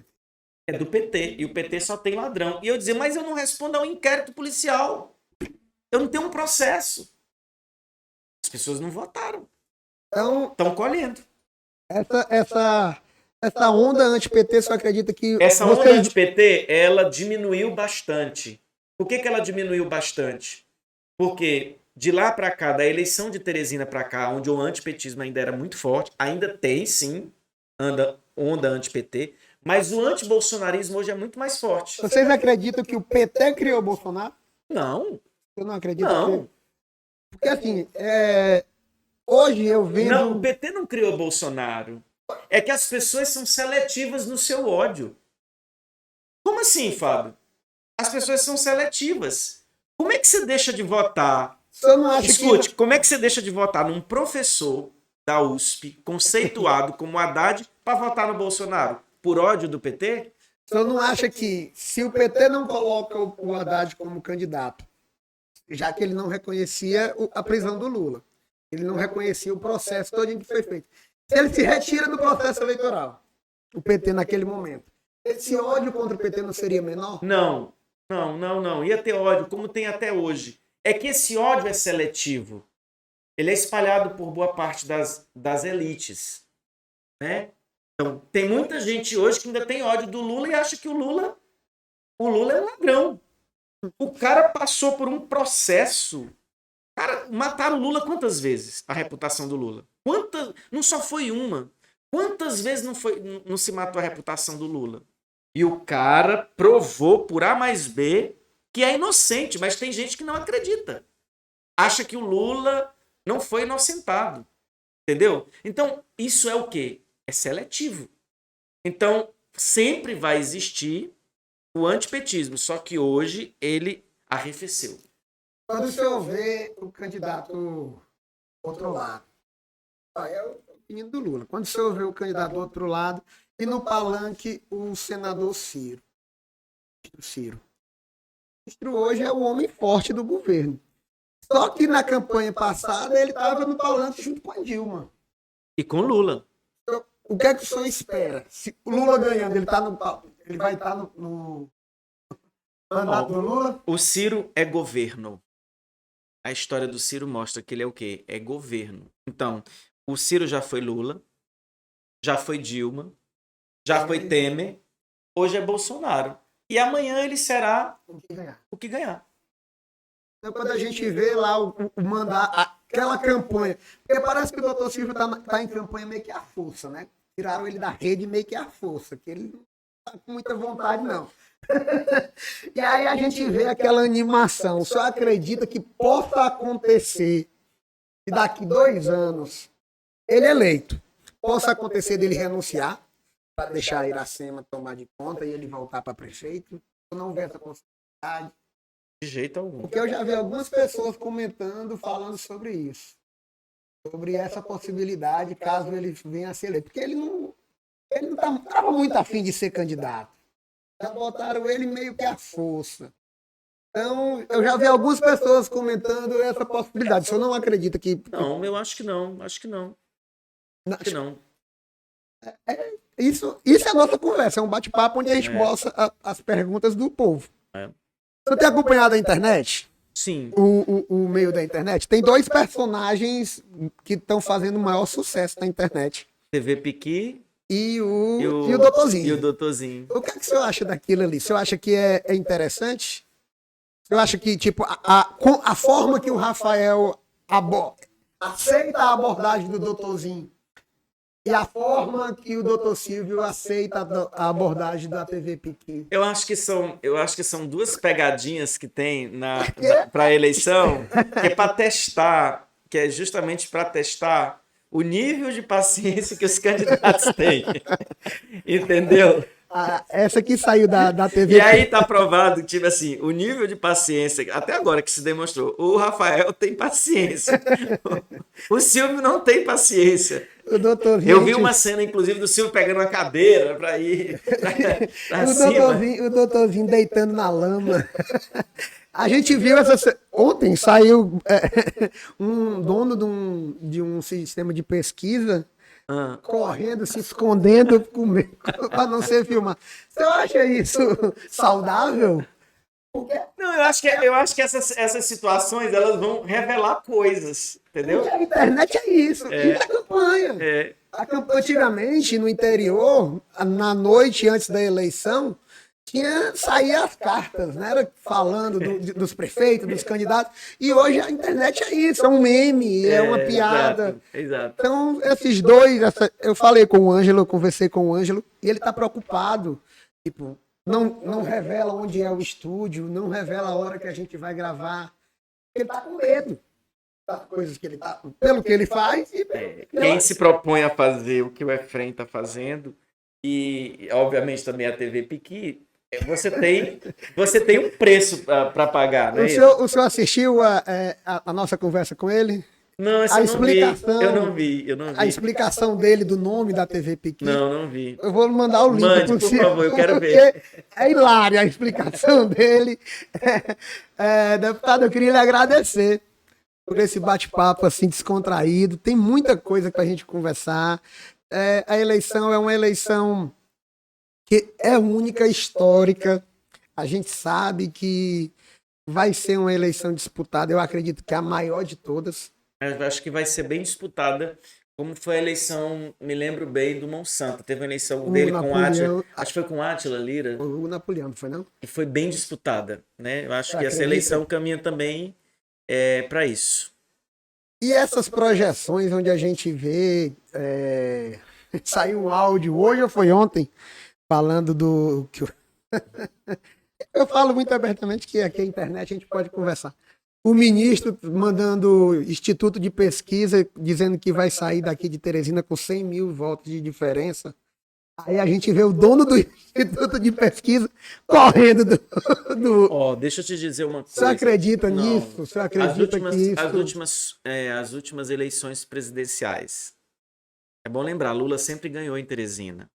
é do PT e o PT só tem ladrão. E eu dizia, mas eu não respondo a um inquérito policial. Eu não tenho um processo. As pessoas não votaram. Então, estão colhendo. Essa onda anti-PT, só acredita que... Essa onda anti-PT, ela diminuiu bastante. Por que ela diminuiu bastante? Porque de lá para cá, da eleição de Teresina para cá, onde o antipetismo ainda era muito forte, ainda tem, sim, onda anti-PT, mas o antibolsonarismo hoje é muito mais forte. Vocês acreditam que o PT criou o Bolsonaro? Não. Eu não acredito. Não. Porque assim, hoje eu vendo... Não, o PT não criou Bolsonaro. É que as pessoas são seletivas no seu ódio. Como assim, Fábio? As pessoas são seletivas. Como é que você deixa de votar? Você não acha Escute, como é que você deixa de votar num professor da USP, conceituado como Haddad, para votar no Bolsonaro? Por ódio do PT? Você não acha que se o PT não coloca o Haddad como candidato, já que ele não reconhecia a prisão do Lula, ele não reconhecia o processo todo que foi feito. Se ele se retira do processo eleitoral, o PT naquele momento, esse ódio contra o PT não seria menor? Não, não. Ia ter ódio, como tem até hoje. É que esse ódio é seletivo. Ele é espalhado por boa parte das elites, né? Então, tem muita gente hoje que ainda tem ódio do Lula e acha que o Lula é um ladrão. O cara passou por um processo. Cara, mataram o Lula quantas vezes? A reputação do Lula. Quantas? Não só foi uma. Quantas vezes não se matou a reputação do Lula? E o cara provou por A mais B que é inocente, mas tem gente que não acredita. Acha que o Lula não foi inocentado. Entendeu? Então, isso é o quê? É seletivo. Então, sempre vai existir o antipetismo, só que hoje ele arrefeceu. Quando o senhor vê o candidato do outro lado, é o opinião do Lula. Quando o senhor vê o candidato do outro lado e no palanque o senador Ciro. O Ciro hoje é o homem forte do governo. Só que na campanha passada ele estava no palanque junto com a Dilma. E com Lula. Então, o que é que o senhor espera? Se o Lula ganhando, ele vai estar no mandato do Lula? O Ciro é governo. A história do Ciro mostra que ele é o quê? É governo. Então, o Ciro já foi Lula, já foi Dilma, já foi Temer, hoje é Bolsonaro. E amanhã ele será o que ganhar. Então, quando a gente vê lá o mandar aquela campanha, porque parece que o doutor Silvio está em campanha meio que à força, né? Tiraram ele da rede meio que à força, que ele não está com muita vontade, não. E aí a gente vê aquela animação. Só acredita que possa acontecer que daqui 2 anos ele eleito, possa acontecer dele renunciar para deixar a Iracema tomar de conta e ele voltar para prefeito? Eu não vejo essa possibilidade. De jeito algum. Porque eu já vi algumas pessoas comentando, falando sobre isso. Sobre essa possibilidade, caso ele venha a ser eleito. Porque ele não estava muito afim de ser candidato. Já botaram ele meio que à força. Então, eu já vi algumas pessoas comentando essa possibilidade. O senhor não acredita que... Não, eu acho que não. Acho que não. Acho que não. Isso é a nossa conversa. É um bate-papo onde a gente mostra as perguntas do povo. Você tem acompanhado a internet? Sim. O meio da internet? Tem 2 personagens que estão fazendo o maior sucesso na internet. TV Piqui e o Doutorzinho. E o Doutorzinho. O que é que o senhor acha daquilo ali? O senhor acha que é interessante? O senhor acha que, tipo, a forma que o Rafael aceita a abordagem do Doutorzinho e a forma que o Doutor Silvio aceita a abordagem da TV Piqui? Eu acho que são 2 pegadinhas que tem para a eleição, que é para testar, que é justamente para testar o nível de paciência que os candidatos têm. Entendeu? Essa que saiu da TV. E aí tá provado, tipo assim, o nível de paciência, até agora que se demonstrou, o Rafael tem paciência. O Silvio não tem paciência. Eu vi uma cena, inclusive, do Silvio pegando uma cadeira para ir pra cima. O Doutorzinho deitando na lama. A gente viu ontem saiu um dono de um sistema de pesquisa correndo, se escondendo para não ser filmado. Você acha isso saudável? Não, eu acho que essas situações elas vão revelar coisas, entendeu? Porque a internet é isso, e a campanha. Antigamente, no interior, na noite antes da eleição, saía as cartas, né? Era falando dos prefeitos, dos candidatos. E hoje a internet é isso, é um meme, é uma piada. Exato. Então, esses 2, eu falei com o Ângelo, eu conversei com o Ângelo, e ele está preocupado. Tipo, não revela onde é o estúdio, não revela a hora que a gente vai gravar. Ele está com medo das coisas que ele tá, pelo que ele faz. Quem se propõe a fazer o que o Efraim está fazendo, e obviamente também a TV Piqui, Você tem um preço para pagar, não é isso? O senhor assistiu a nossa conversa com ele? Não, essa A eu não vi. Eu não explicação, vi, eu não a vi. explicação dele do nome da TV Piqui. Não, não vi. Eu vou mandar o link Mande, para o por senhor, favor, eu quero porque ver. é hilária a explicação dele. Deputado, eu queria lhe agradecer por esse bate-papo assim descontraído. Tem muita coisa para a gente conversar. A eleição é uma eleição que é única, histórica. A gente sabe que vai ser uma eleição disputada. Eu acredito que é a maior de todas. Eu acho que vai ser bem disputada, como foi a eleição, me lembro bem, do Monsanto. Teve uma eleição O dele com Átila, Napoleão, acho que foi com Átila Lira, o Napoleão, não foi não? e foi bem disputada, né? Eu acho Você que essa acredita? eleição caminha também para isso. E essas projeções onde a gente vê, saiu um áudio hoje ou foi ontem, falando do que eu falo muito abertamente que aqui a internet a gente pode conversar. O ministro mandando instituto de pesquisa dizendo que vai sair daqui de Teresina com 100 mil votos de diferença. Aí a gente vê o dono do instituto de pesquisa correndo Ó, deixa eu te dizer uma Você coisa. acredita Não. nisso? Você acredita que isso... As últimas eleições presidenciais. É bom lembrar, Lula sempre ganhou em Teresina.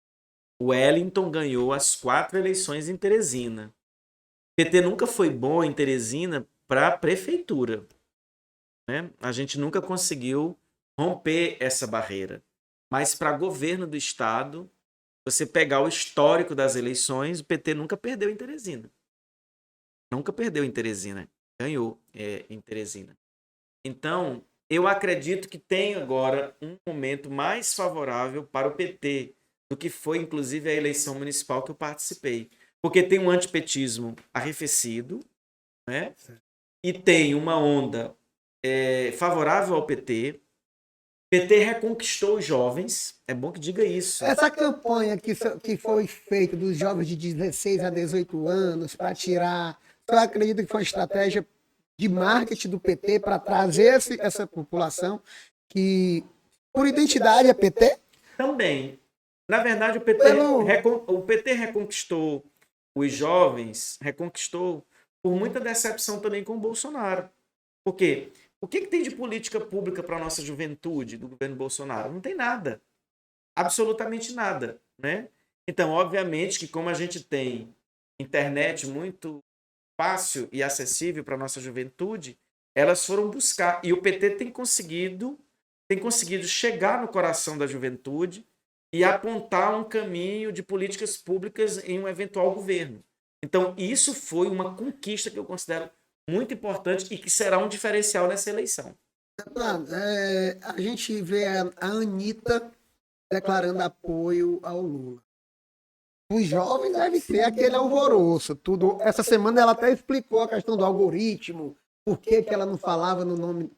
O Wellington ganhou as 4 eleições em Teresina. O PT nunca foi bom em Teresina para a prefeitura, né? A gente nunca conseguiu romper essa barreira. Mas para governo do estado, você pegar o histórico das eleições, o PT nunca perdeu em Teresina. Nunca perdeu em Teresina. Ganhou em Teresina. Então, eu acredito que tem agora um momento mais favorável para o PT do que foi, inclusive, a eleição municipal que eu participei. Porque tem um antipetismo arrefecido, né? E tem uma onda favorável ao PT. O PT reconquistou os jovens. É bom que diga isso. Essa campanha que foi feita dos jovens de 16 a 18 anos para tirar... Eu acredito que foi uma estratégia de marketing do PT para trazer essa população que, por identidade, é PT? Também. Na verdade, o PT reconquistou os jovens, reconquistou por muita decepção também com o Bolsonaro. Por quê? O que tem de política pública para a nossa juventude do governo Bolsonaro? Não tem nada. Absolutamente nada, né? Então, obviamente que como a gente tem internet muito fácil e acessível para a nossa juventude, elas foram buscar. E o PT tem conseguido chegar no coração da juventude e apontar um caminho de políticas públicas em um eventual governo. Então, isso foi uma conquista que eu considero muito importante e que será um diferencial nessa eleição. A gente vê a Anitta declarando apoio ao Lula. Os jovens devem ser aquele alvoroço. Tudo. Essa semana ela até explicou a questão do algoritmo, por que ela não falava no nome.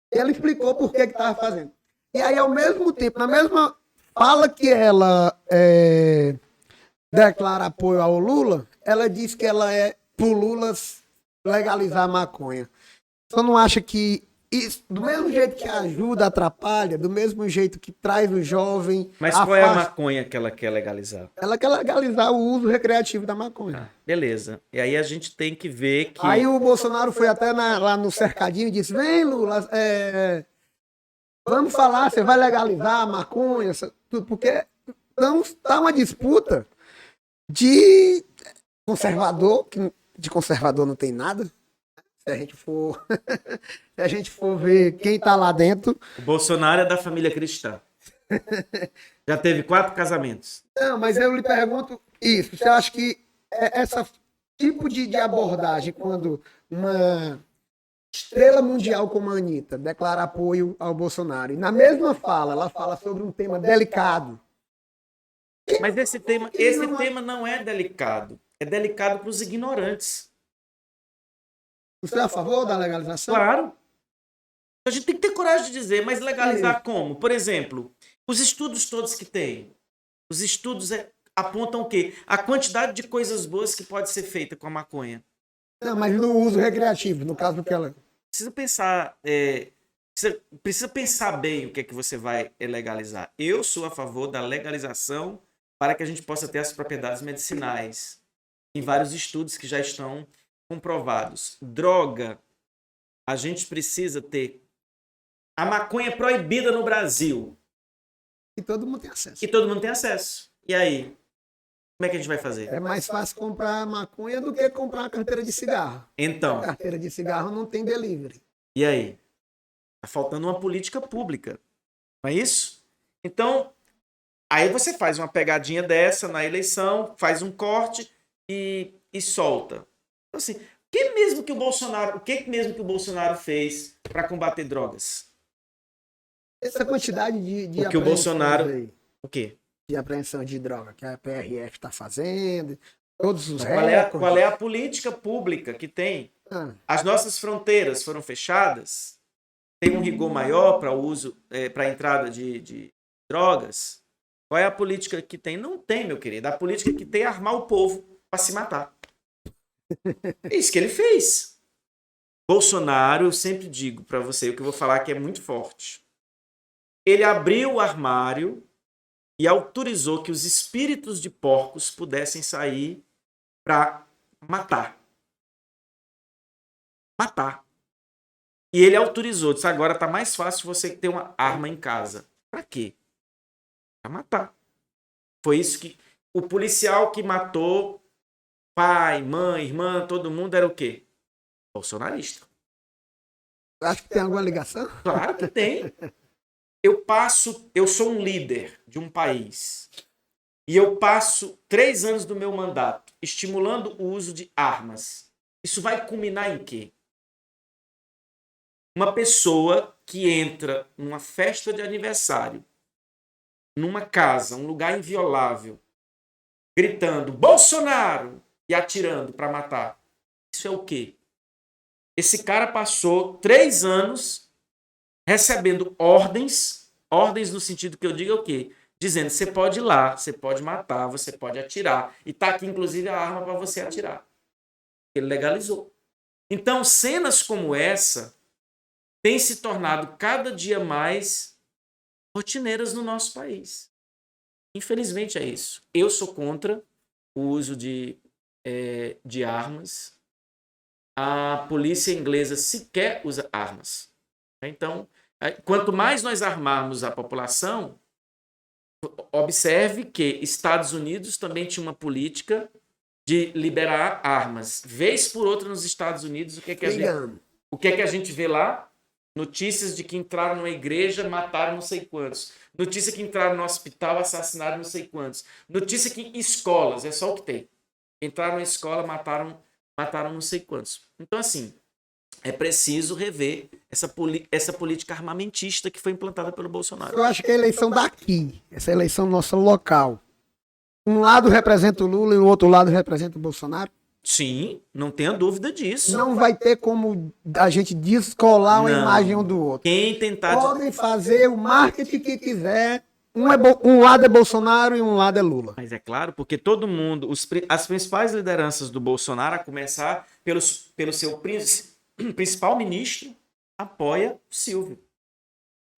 Ela explicou por que estava fazendo. E aí, ao mesmo tempo, na mesma fala que ela declara apoio ao Lula, ela diz que ela é pro Lula legalizar a maconha. Você não acha que isso, do mesmo jeito que ajuda, atrapalha, do mesmo jeito que traz o jovem... Mas qual é a maconha que ela quer legalizar? Ela quer legalizar o uso recreativo da maconha. Beleza. E aí a gente tem que ver que... Aí o Bolsonaro foi até lá no cercadinho e disse, vem Lula, vamos falar, você vai legalizar a maconha, tudo, porque não está uma disputa de conservador, que de conservador não tem nada. Se a gente for ver quem está lá dentro. O Bolsonaro é da família cristã. Já teve 4 casamentos. Não, mas eu lhe pergunto isso. Você acha que esse tipo de abordagem, quando uma estrela mundial como a Anitta declara apoio ao Bolsonaro, e na mesma fala, ela fala sobre um tema delicado. Mas esse tema não é delicado. É delicado para os ignorantes. Você é a favor da legalização? Claro. A gente tem que ter coragem de dizer, mas legalizar como? Por exemplo, os estudos todos que tem. Os estudos apontam o quê? A quantidade de coisas boas que pode ser feita com a maconha. Não, mas no uso recreativo, no caso que ela... Precisa pensar... precisa pensar bem o que é que você vai legalizar. Eu sou a favor da legalização para que a gente possa ter as propriedades medicinais. Em vários estudos que já estão comprovados. Droga, a gente precisa ter a maconha proibida no Brasil. E todo mundo tem acesso. E todo mundo tem acesso. E aí? Como é que a gente vai fazer? É mais fácil comprar maconha do que comprar uma carteira de cigarro. Então, A carteira de cigarro não tem delivery. e aí? Tá faltando uma política pública. Não é isso? Então, aí você faz uma pegadinha dessa na eleição, faz um corte e solta. Então, assim, o que mesmo que o Bolsonaro fez para combater drogas? Essa quantidade de O que o Bolsonaro... aí, O quê? de apreensão de droga que a PRF está fazendo, todos os Qual recordes. é a política pública que tem? Ah, As nossas fronteiras foram fechadas? Tem um rigor maior para o uso, para a entrada de drogas? Qual é a política que tem? Não tem, meu querido. A política que tem é armar o povo para se matar. É isso que ele fez. Bolsonaro, eu sempre digo para você, o que eu vou falar que é muito forte. Ele abriu o armário e autorizou que os espíritos de porcos pudessem sair para matar. Matar. E ele autorizou, disse, agora tá mais fácil você ter uma arma em casa. Para quê? Para matar. Foi isso que... O policial que matou pai, mãe, irmã, todo mundo era o quê? Bolsonarista. acho que tem alguma ligação? Claro que tem. Eu sou um líder de um país e eu passo 3 anos do meu mandato estimulando o uso de armas. Isso vai culminar em quê? Uma pessoa que entra numa festa de aniversário, numa casa, um lugar inviolável, gritando Bolsonaro e atirando para matar. Isso é o quê? Esse cara passou 3 anos recebendo ordens no sentido que eu digo é o quê? Dizendo, você pode ir lá, você pode matar, você pode atirar. E tá aqui, inclusive, a arma para você atirar. Ele legalizou. Então, cenas como essa têm se tornado cada dia mais rotineiras no nosso país. Infelizmente é isso. Eu sou contra o uso de armas. A polícia inglesa sequer usa armas. Então, quanto mais nós armarmos a população, observe que Estados Unidos também tinha uma política de liberar armas. Vez por outra nos Estados Unidos, o que é que a gente vê lá? Notícias de que entraram numa igreja, mataram não sei quantos. Notícia que entraram no hospital, assassinaram não sei quantos. Notícia que em escolas, é só o que tem. Entraram na escola, mataram não sei quantos. Então, assim, é preciso rever essa política armamentista que foi implantada pelo Bolsonaro. Eu acho que a eleição daqui, essa eleição nossa local, um lado representa o Lula e o outro lado representa o Bolsonaro. Sim, não tenha dúvida disso. Não vai ter como a gente descolar uma imagem um do outro. Quem tentar... Podem fazer o marketing que quiser. Um lado é Bolsonaro e um lado é Lula. Mas é claro, porque todo mundo, as principais lideranças do Bolsonaro, a começar pelo seu principal ministro, apoia o Silvio.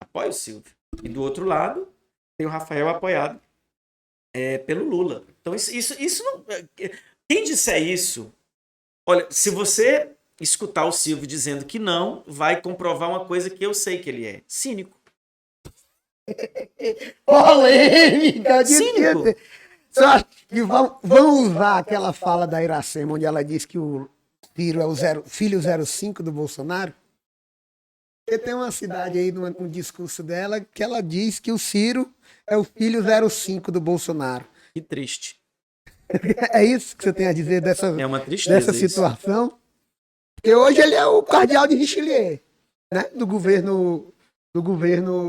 Apoia o Silvio. E do outro lado, tem o Rafael apoiado pelo Lula. Então isso não... Quem disser isso, olha, se você escutar o Silvio dizendo que não, vai comprovar uma coisa que eu sei que ele é. Cínico. Polêmica! Cínico. Você acha que vão usar aquela fala da Iracema, onde ela diz que o Ciro é o filho 05 do Bolsonaro? Porque tem uma cidade aí no discurso dela que ela diz que o Ciro é o filho 05 do Bolsonaro. Que triste. É isso que você tem a dizer dessa, É uma tristeza situação? Isso. Porque hoje ele é o cardeal de Richelieu, né? do governo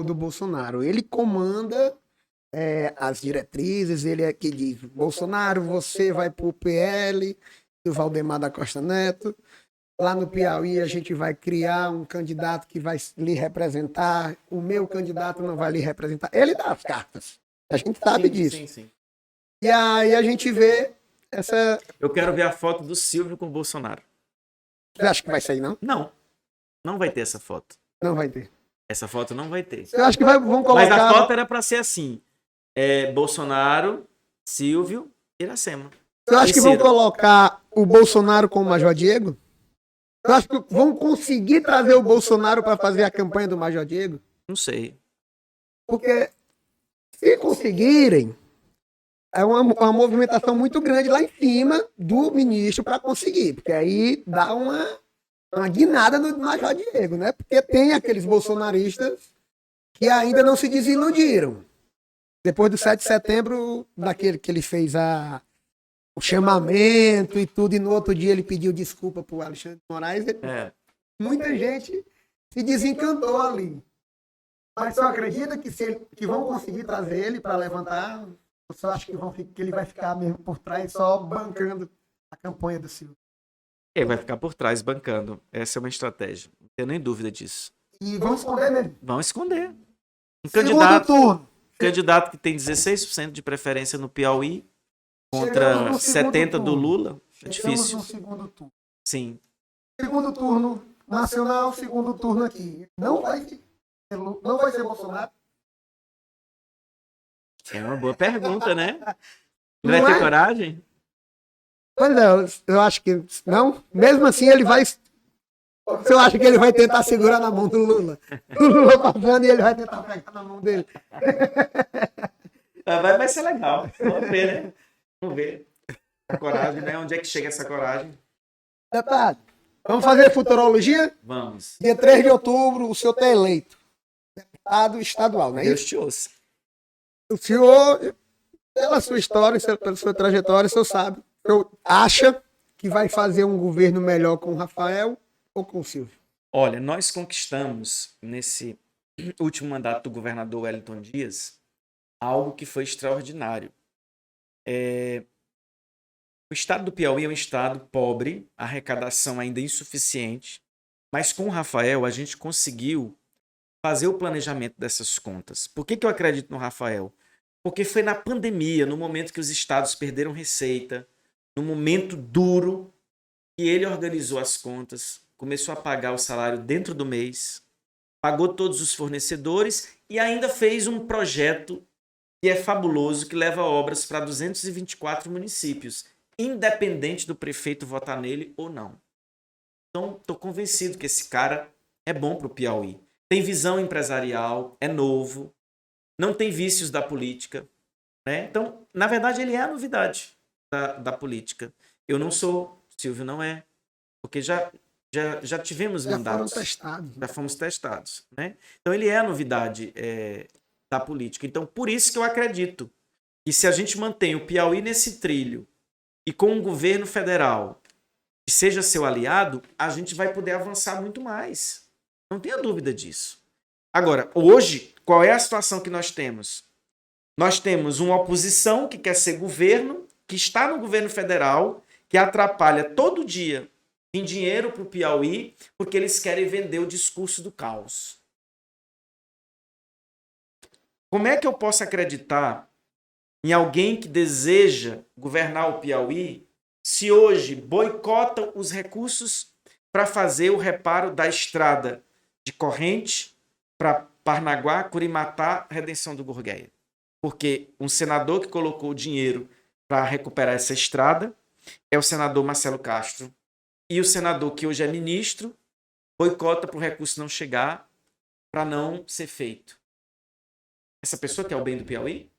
do Bolsonaro. Ele comanda as diretrizes, ele é que diz, Bolsonaro, você vai pro PL, do Valdemar da Costa Neto, lá no Piauí a gente vai criar um candidato que vai lhe representar, o meu candidato não vai lhe representar. Ele dá as cartas, a gente sabe disso. Sim. E aí a gente vê essa... Eu quero ver a foto do Silvio com o Bolsonaro. Você acha que vai sair, não? Não vai ter essa foto. Não vai ter. Essa foto não vai ter. Eu acho que vão colocar... Mas a foto era para ser assim. Bolsonaro, Silvio, Iracema. Tu acha que vão colocar o Bolsonaro como Major Diego? Tu acha que vão conseguir trazer o Bolsonaro para fazer a campanha do Major Diego? Não sei. Porque se conseguirem, é uma movimentação muito grande lá em cima do ministro para conseguir. Porque aí dá uma guinada no Major Diego, né? Porque tem aqueles bolsonaristas que ainda não se desiludiram. Depois do 7 de setembro, daquele que ele fez o chamamento e tudo, e no outro dia ele pediu desculpa pro Alexandre de Moraes, muita gente se desencantou ali. Mas só acredita que vão conseguir trazer ele para levantar? Eu só acho que ele vai ficar mesmo por trás só bancando a campanha do Silvio? Ele vai ficar por trás bancando. Essa é uma estratégia. Não tenho nem dúvida disso. E vão esconder mesmo? Vão esconder. Segundo turno. Candidato que tem 16% de preferência no Piauí contra 70% do Lula. É difícil. No segundo turno. Sim. Segundo turno nacional, segundo turno aqui. Não vai ser Bolsonaro? É uma boa pergunta, né? Ele vai ter coragem? Pois é, eu acho que não. Mesmo assim, ele vai. Você acha que ele vai tentar segurar na mão do Lula? O Lula passando e ele vai tentar pegar na mão dele. Vai ser legal. Vamos ver, né? Vamos ver. A coragem, né? Onde é que chega essa coragem? Deputado, vamos fazer futurologia? Vamos. Dia 3 de outubro, o senhor está eleito. Deputado estadual, não é Deus isso? te ouça. O senhor, pela sua história, pela sua trajetória, o senhor sabe. O senhor acha que vai fazer um governo melhor com o Rafael ou com o Silvio? Olha, nós conquistamos, nesse último mandato do governador Wellington Dias, algo que foi extraordinário. O estado do Piauí é um estado pobre, a arrecadação ainda insuficiente, mas com o Rafael a gente conseguiu fazer o planejamento dessas contas. Por que eu acredito no Rafael? Porque foi na pandemia, no momento que os estados perderam receita, no momento duro, que ele organizou as contas, começou a pagar o salário dentro do mês, pagou todos os fornecedores e ainda fez um projeto que é fabuloso, que leva obras para 224 municípios, independente do prefeito votar nele ou não. Então, estou convencido que esse cara é bom para o Piauí. Tem visão empresarial, é novo, não tem vícios da política, né? Então, na verdade, ele é a novidade da política. Eu não sou, Silvio não é, porque já tivemos mandatos. Já fomos testados. Né? Então, ele é a novidade da política. Então, por isso que eu acredito que se a gente mantém o Piauí nesse trilho e com um governo federal que seja seu aliado, a gente vai poder avançar muito mais. Não tenha dúvida disso. Agora, hoje, qual é a situação que nós temos? Nós temos uma oposição que quer ser governo, que está no governo federal, que atrapalha todo dia em dinheiro para o Piauí, porque eles querem vender o discurso do caos. Como é que eu posso acreditar em alguém que deseja governar o Piauí se hoje boicotam os recursos para fazer o reparo da estrada de Corrente para Parnaguá, Curimatá, Redenção do Gurgueia? Porque um senador que colocou o dinheiro para recuperar essa estrada é o senador Marcelo Castro. E o senador, que hoje é ministro, boicota para o recurso não chegar, para não ser feito. Essa pessoa que é o bem do Piauí?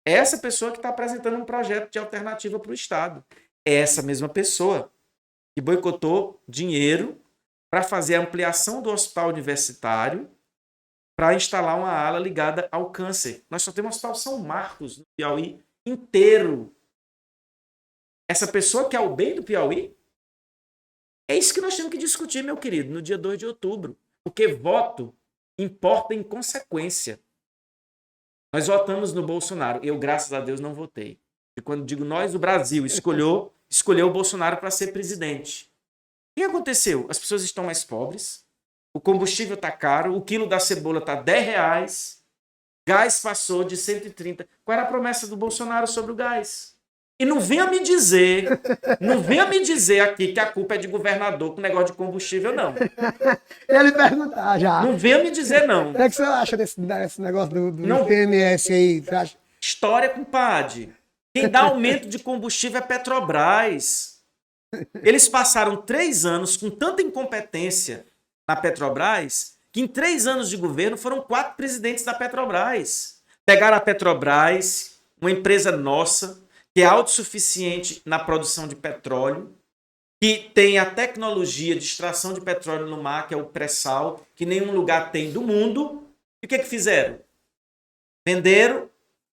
É essa pessoa que está apresentando um projeto de alternativa para o Estado. É essa mesma pessoa que boicotou dinheiro para fazer a ampliação do hospital universitário para instalar uma ala ligada ao câncer. Nós só temos o Hospital São Marcos no Piauí inteiro. Essa pessoa que é o bem do Piauí? É isso que nós temos que discutir, meu querido, no dia 2 de outubro. Porque voto importa em consequência. Nós votamos no Bolsonaro. Eu, graças a Deus, não votei. E quando digo nós, o Brasil escolheu o Bolsonaro para ser presidente. O que aconteceu? As pessoas estão mais pobres, o combustível está caro, o quilo da cebola está R$10, gás passou de 130. Qual era a promessa do Bolsonaro sobre o gás? E não venha me dizer aqui que a culpa é de governador com negócio de combustível, não. Ele perguntar já. Não venha me dizer, não. O que você acha desse negócio do ICMS aí? História, compadre. Quem dá aumento de combustível é Petrobras. Eles passaram 3 anos com tanta incompetência na Petrobras que em 3 anos de governo foram 4 presidentes da Petrobras. Pegaram a Petrobras, uma empresa nossa, que é autossuficiente na produção de petróleo, que tem a tecnologia de extração de petróleo no mar, que é o pré-sal, que nenhum lugar tem do mundo. E o que fizeram? Venderam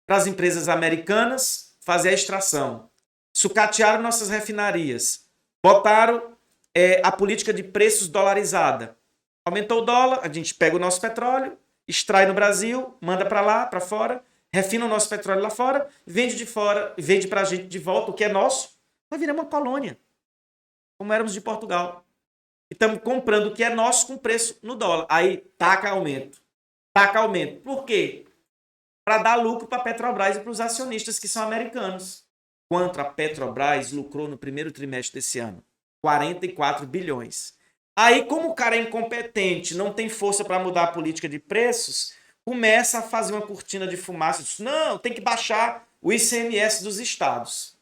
para as empresas americanas fazer a extração. Sucatearam nossas refinarias. Botaram a política de preços dolarizada. Aumentou o dólar, a gente pega o nosso petróleo, extrai no Brasil, manda para lá, para fora, refina o nosso petróleo lá fora, vende de fora, vende para a gente de volta o que é nosso. Nós viramos uma colônia, como éramos de Portugal. E estamos comprando o que é nosso com preço no dólar. Aí taca aumento. Taca aumento. Por quê? Para dar lucro para a Petrobras e para os acionistas que são americanos. Quanto a Petrobras lucrou no primeiro trimestre desse ano? 44 bilhões. Aí, como o cara é incompetente, não tem força para mudar a política de preços, começa a fazer uma cortina de fumaça. Diz, não, tem que baixar o ICMS dos estados.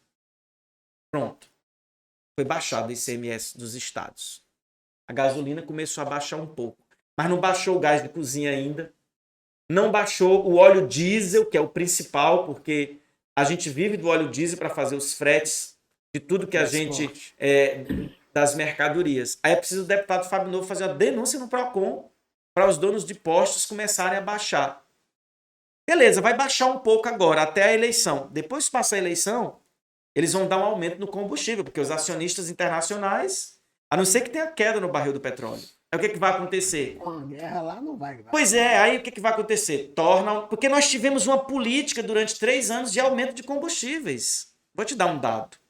Pronto. Foi baixado o ICMS dos estados. A gasolina começou a baixar um pouco. Mas não baixou o gás de cozinha ainda. Não baixou o óleo diesel, que é o principal, porque a gente vive do óleo diesel para fazer os fretes de tudo que a gente... das mercadorias. Aí é preciso o deputado Fábio Novo fazer uma denúncia no PROCON para os donos de postos começarem a baixar. Beleza, vai baixar um pouco agora, até a eleição. Depois que passar a eleição, eles vão dar um aumento no combustível, porque os acionistas internacionais, a não ser que tenha queda no barril do petróleo. Aí o que vai acontecer? Com a guerra lá não vai. Pois é, aí o que vai acontecer? Porque nós tivemos uma política durante 3 anos de aumento de combustíveis. Vou te dar um dado.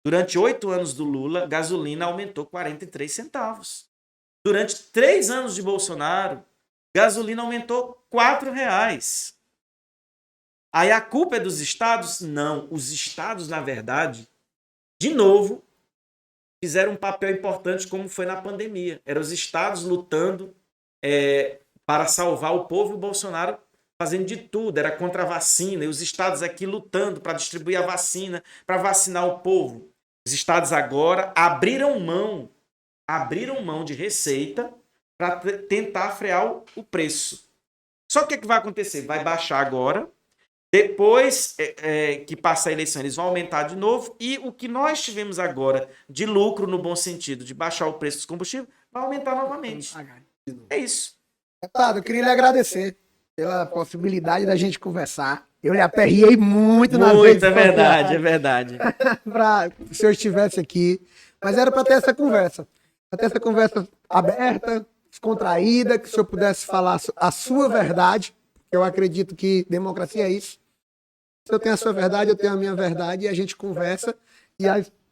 Durante 8 anos do Lula, gasolina aumentou 43 centavos. Durante 3 anos de Bolsonaro, gasolina aumentou R$4. Aí a culpa é dos estados? Não. Os estados, na verdade, de novo, fizeram um papel importante como foi na pandemia. Eram os estados lutando para salvar o povo e o Bolsonaro fazendo de tudo. Era contra a vacina. E os estados aqui lutando para distribuir a vacina, para vacinar o povo. Os estados agora abriram mão de receita para tentar frear o preço. Só que o que vai acontecer? Vai baixar agora, depois que passar a eleição eles vão aumentar de novo e o que nós tivemos agora de lucro no bom sentido, de baixar o preço dos combustíveis, vai aumentar novamente. É isso. Deputado, eu queria lhe agradecer pela possibilidade da gente conversar. Eu lhe aperriei muito nas redes sociais. É verdade. Para que o senhor estivesse aqui. Mas era para ter essa conversa. Para ter essa conversa aberta, descontraída, que o senhor pudesse falar a sua verdade. Eu acredito que democracia é isso. Se eu tenho a sua verdade, eu tenho a minha verdade, e a gente conversa.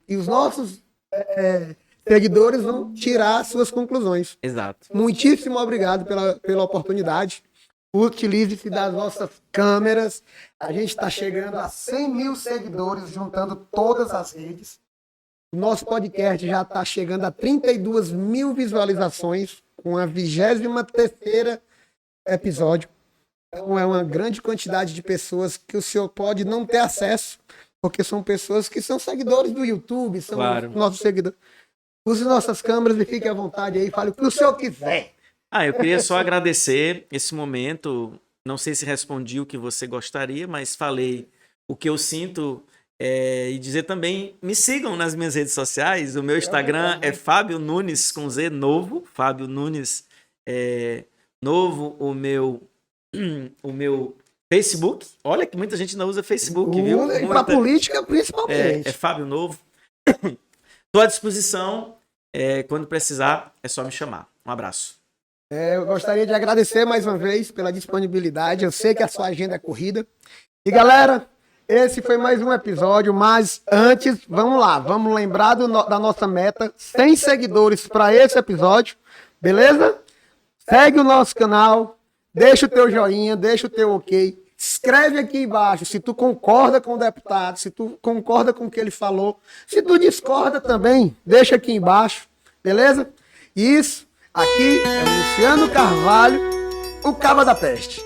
E os nossos seguidores vão tirar as suas conclusões. Exato. Muitíssimo obrigado pela oportunidade. Utilize-se das nossas câmeras. A gente está chegando a 100 mil seguidores, juntando todas as redes. O nosso podcast já está chegando a 32 mil visualizações, com a 23ª episódio. Então é uma grande quantidade de pessoas que o senhor pode não ter acesso, porque são pessoas que são seguidores do YouTube, são nossos seguidores. Use nossas câmeras e fique à vontade aí, fale o que o senhor quiser. Eu queria só agradecer esse momento. Não sei se respondi o que você gostaria, mas falei o que eu sinto e dizer também, me sigam nas minhas redes sociais. O meu Instagram é Fábio Nunes com Z novo. Fábio Nunes novo. O meu Facebook. Olha que muita gente não usa Facebook, viu? E para política, principalmente. É Fábio Novo. Estou à disposição. Quando precisar, é só me chamar. Um abraço. Eu gostaria de agradecer mais uma vez pela disponibilidade. Eu sei que a sua agenda é corrida. E galera, esse foi mais um episódio, mas antes, vamos lá, vamos lembrar da nossa meta, 100 seguidores para esse episódio, beleza? Segue o nosso canal, deixa o teu joinha, deixa o teu ok, escreve aqui embaixo se tu concorda com o deputado, se tu concorda com o que ele falou, se tu discorda também, deixa aqui embaixo, beleza? Isso. Aqui é Luciano Carvalho, o Caba da Peste.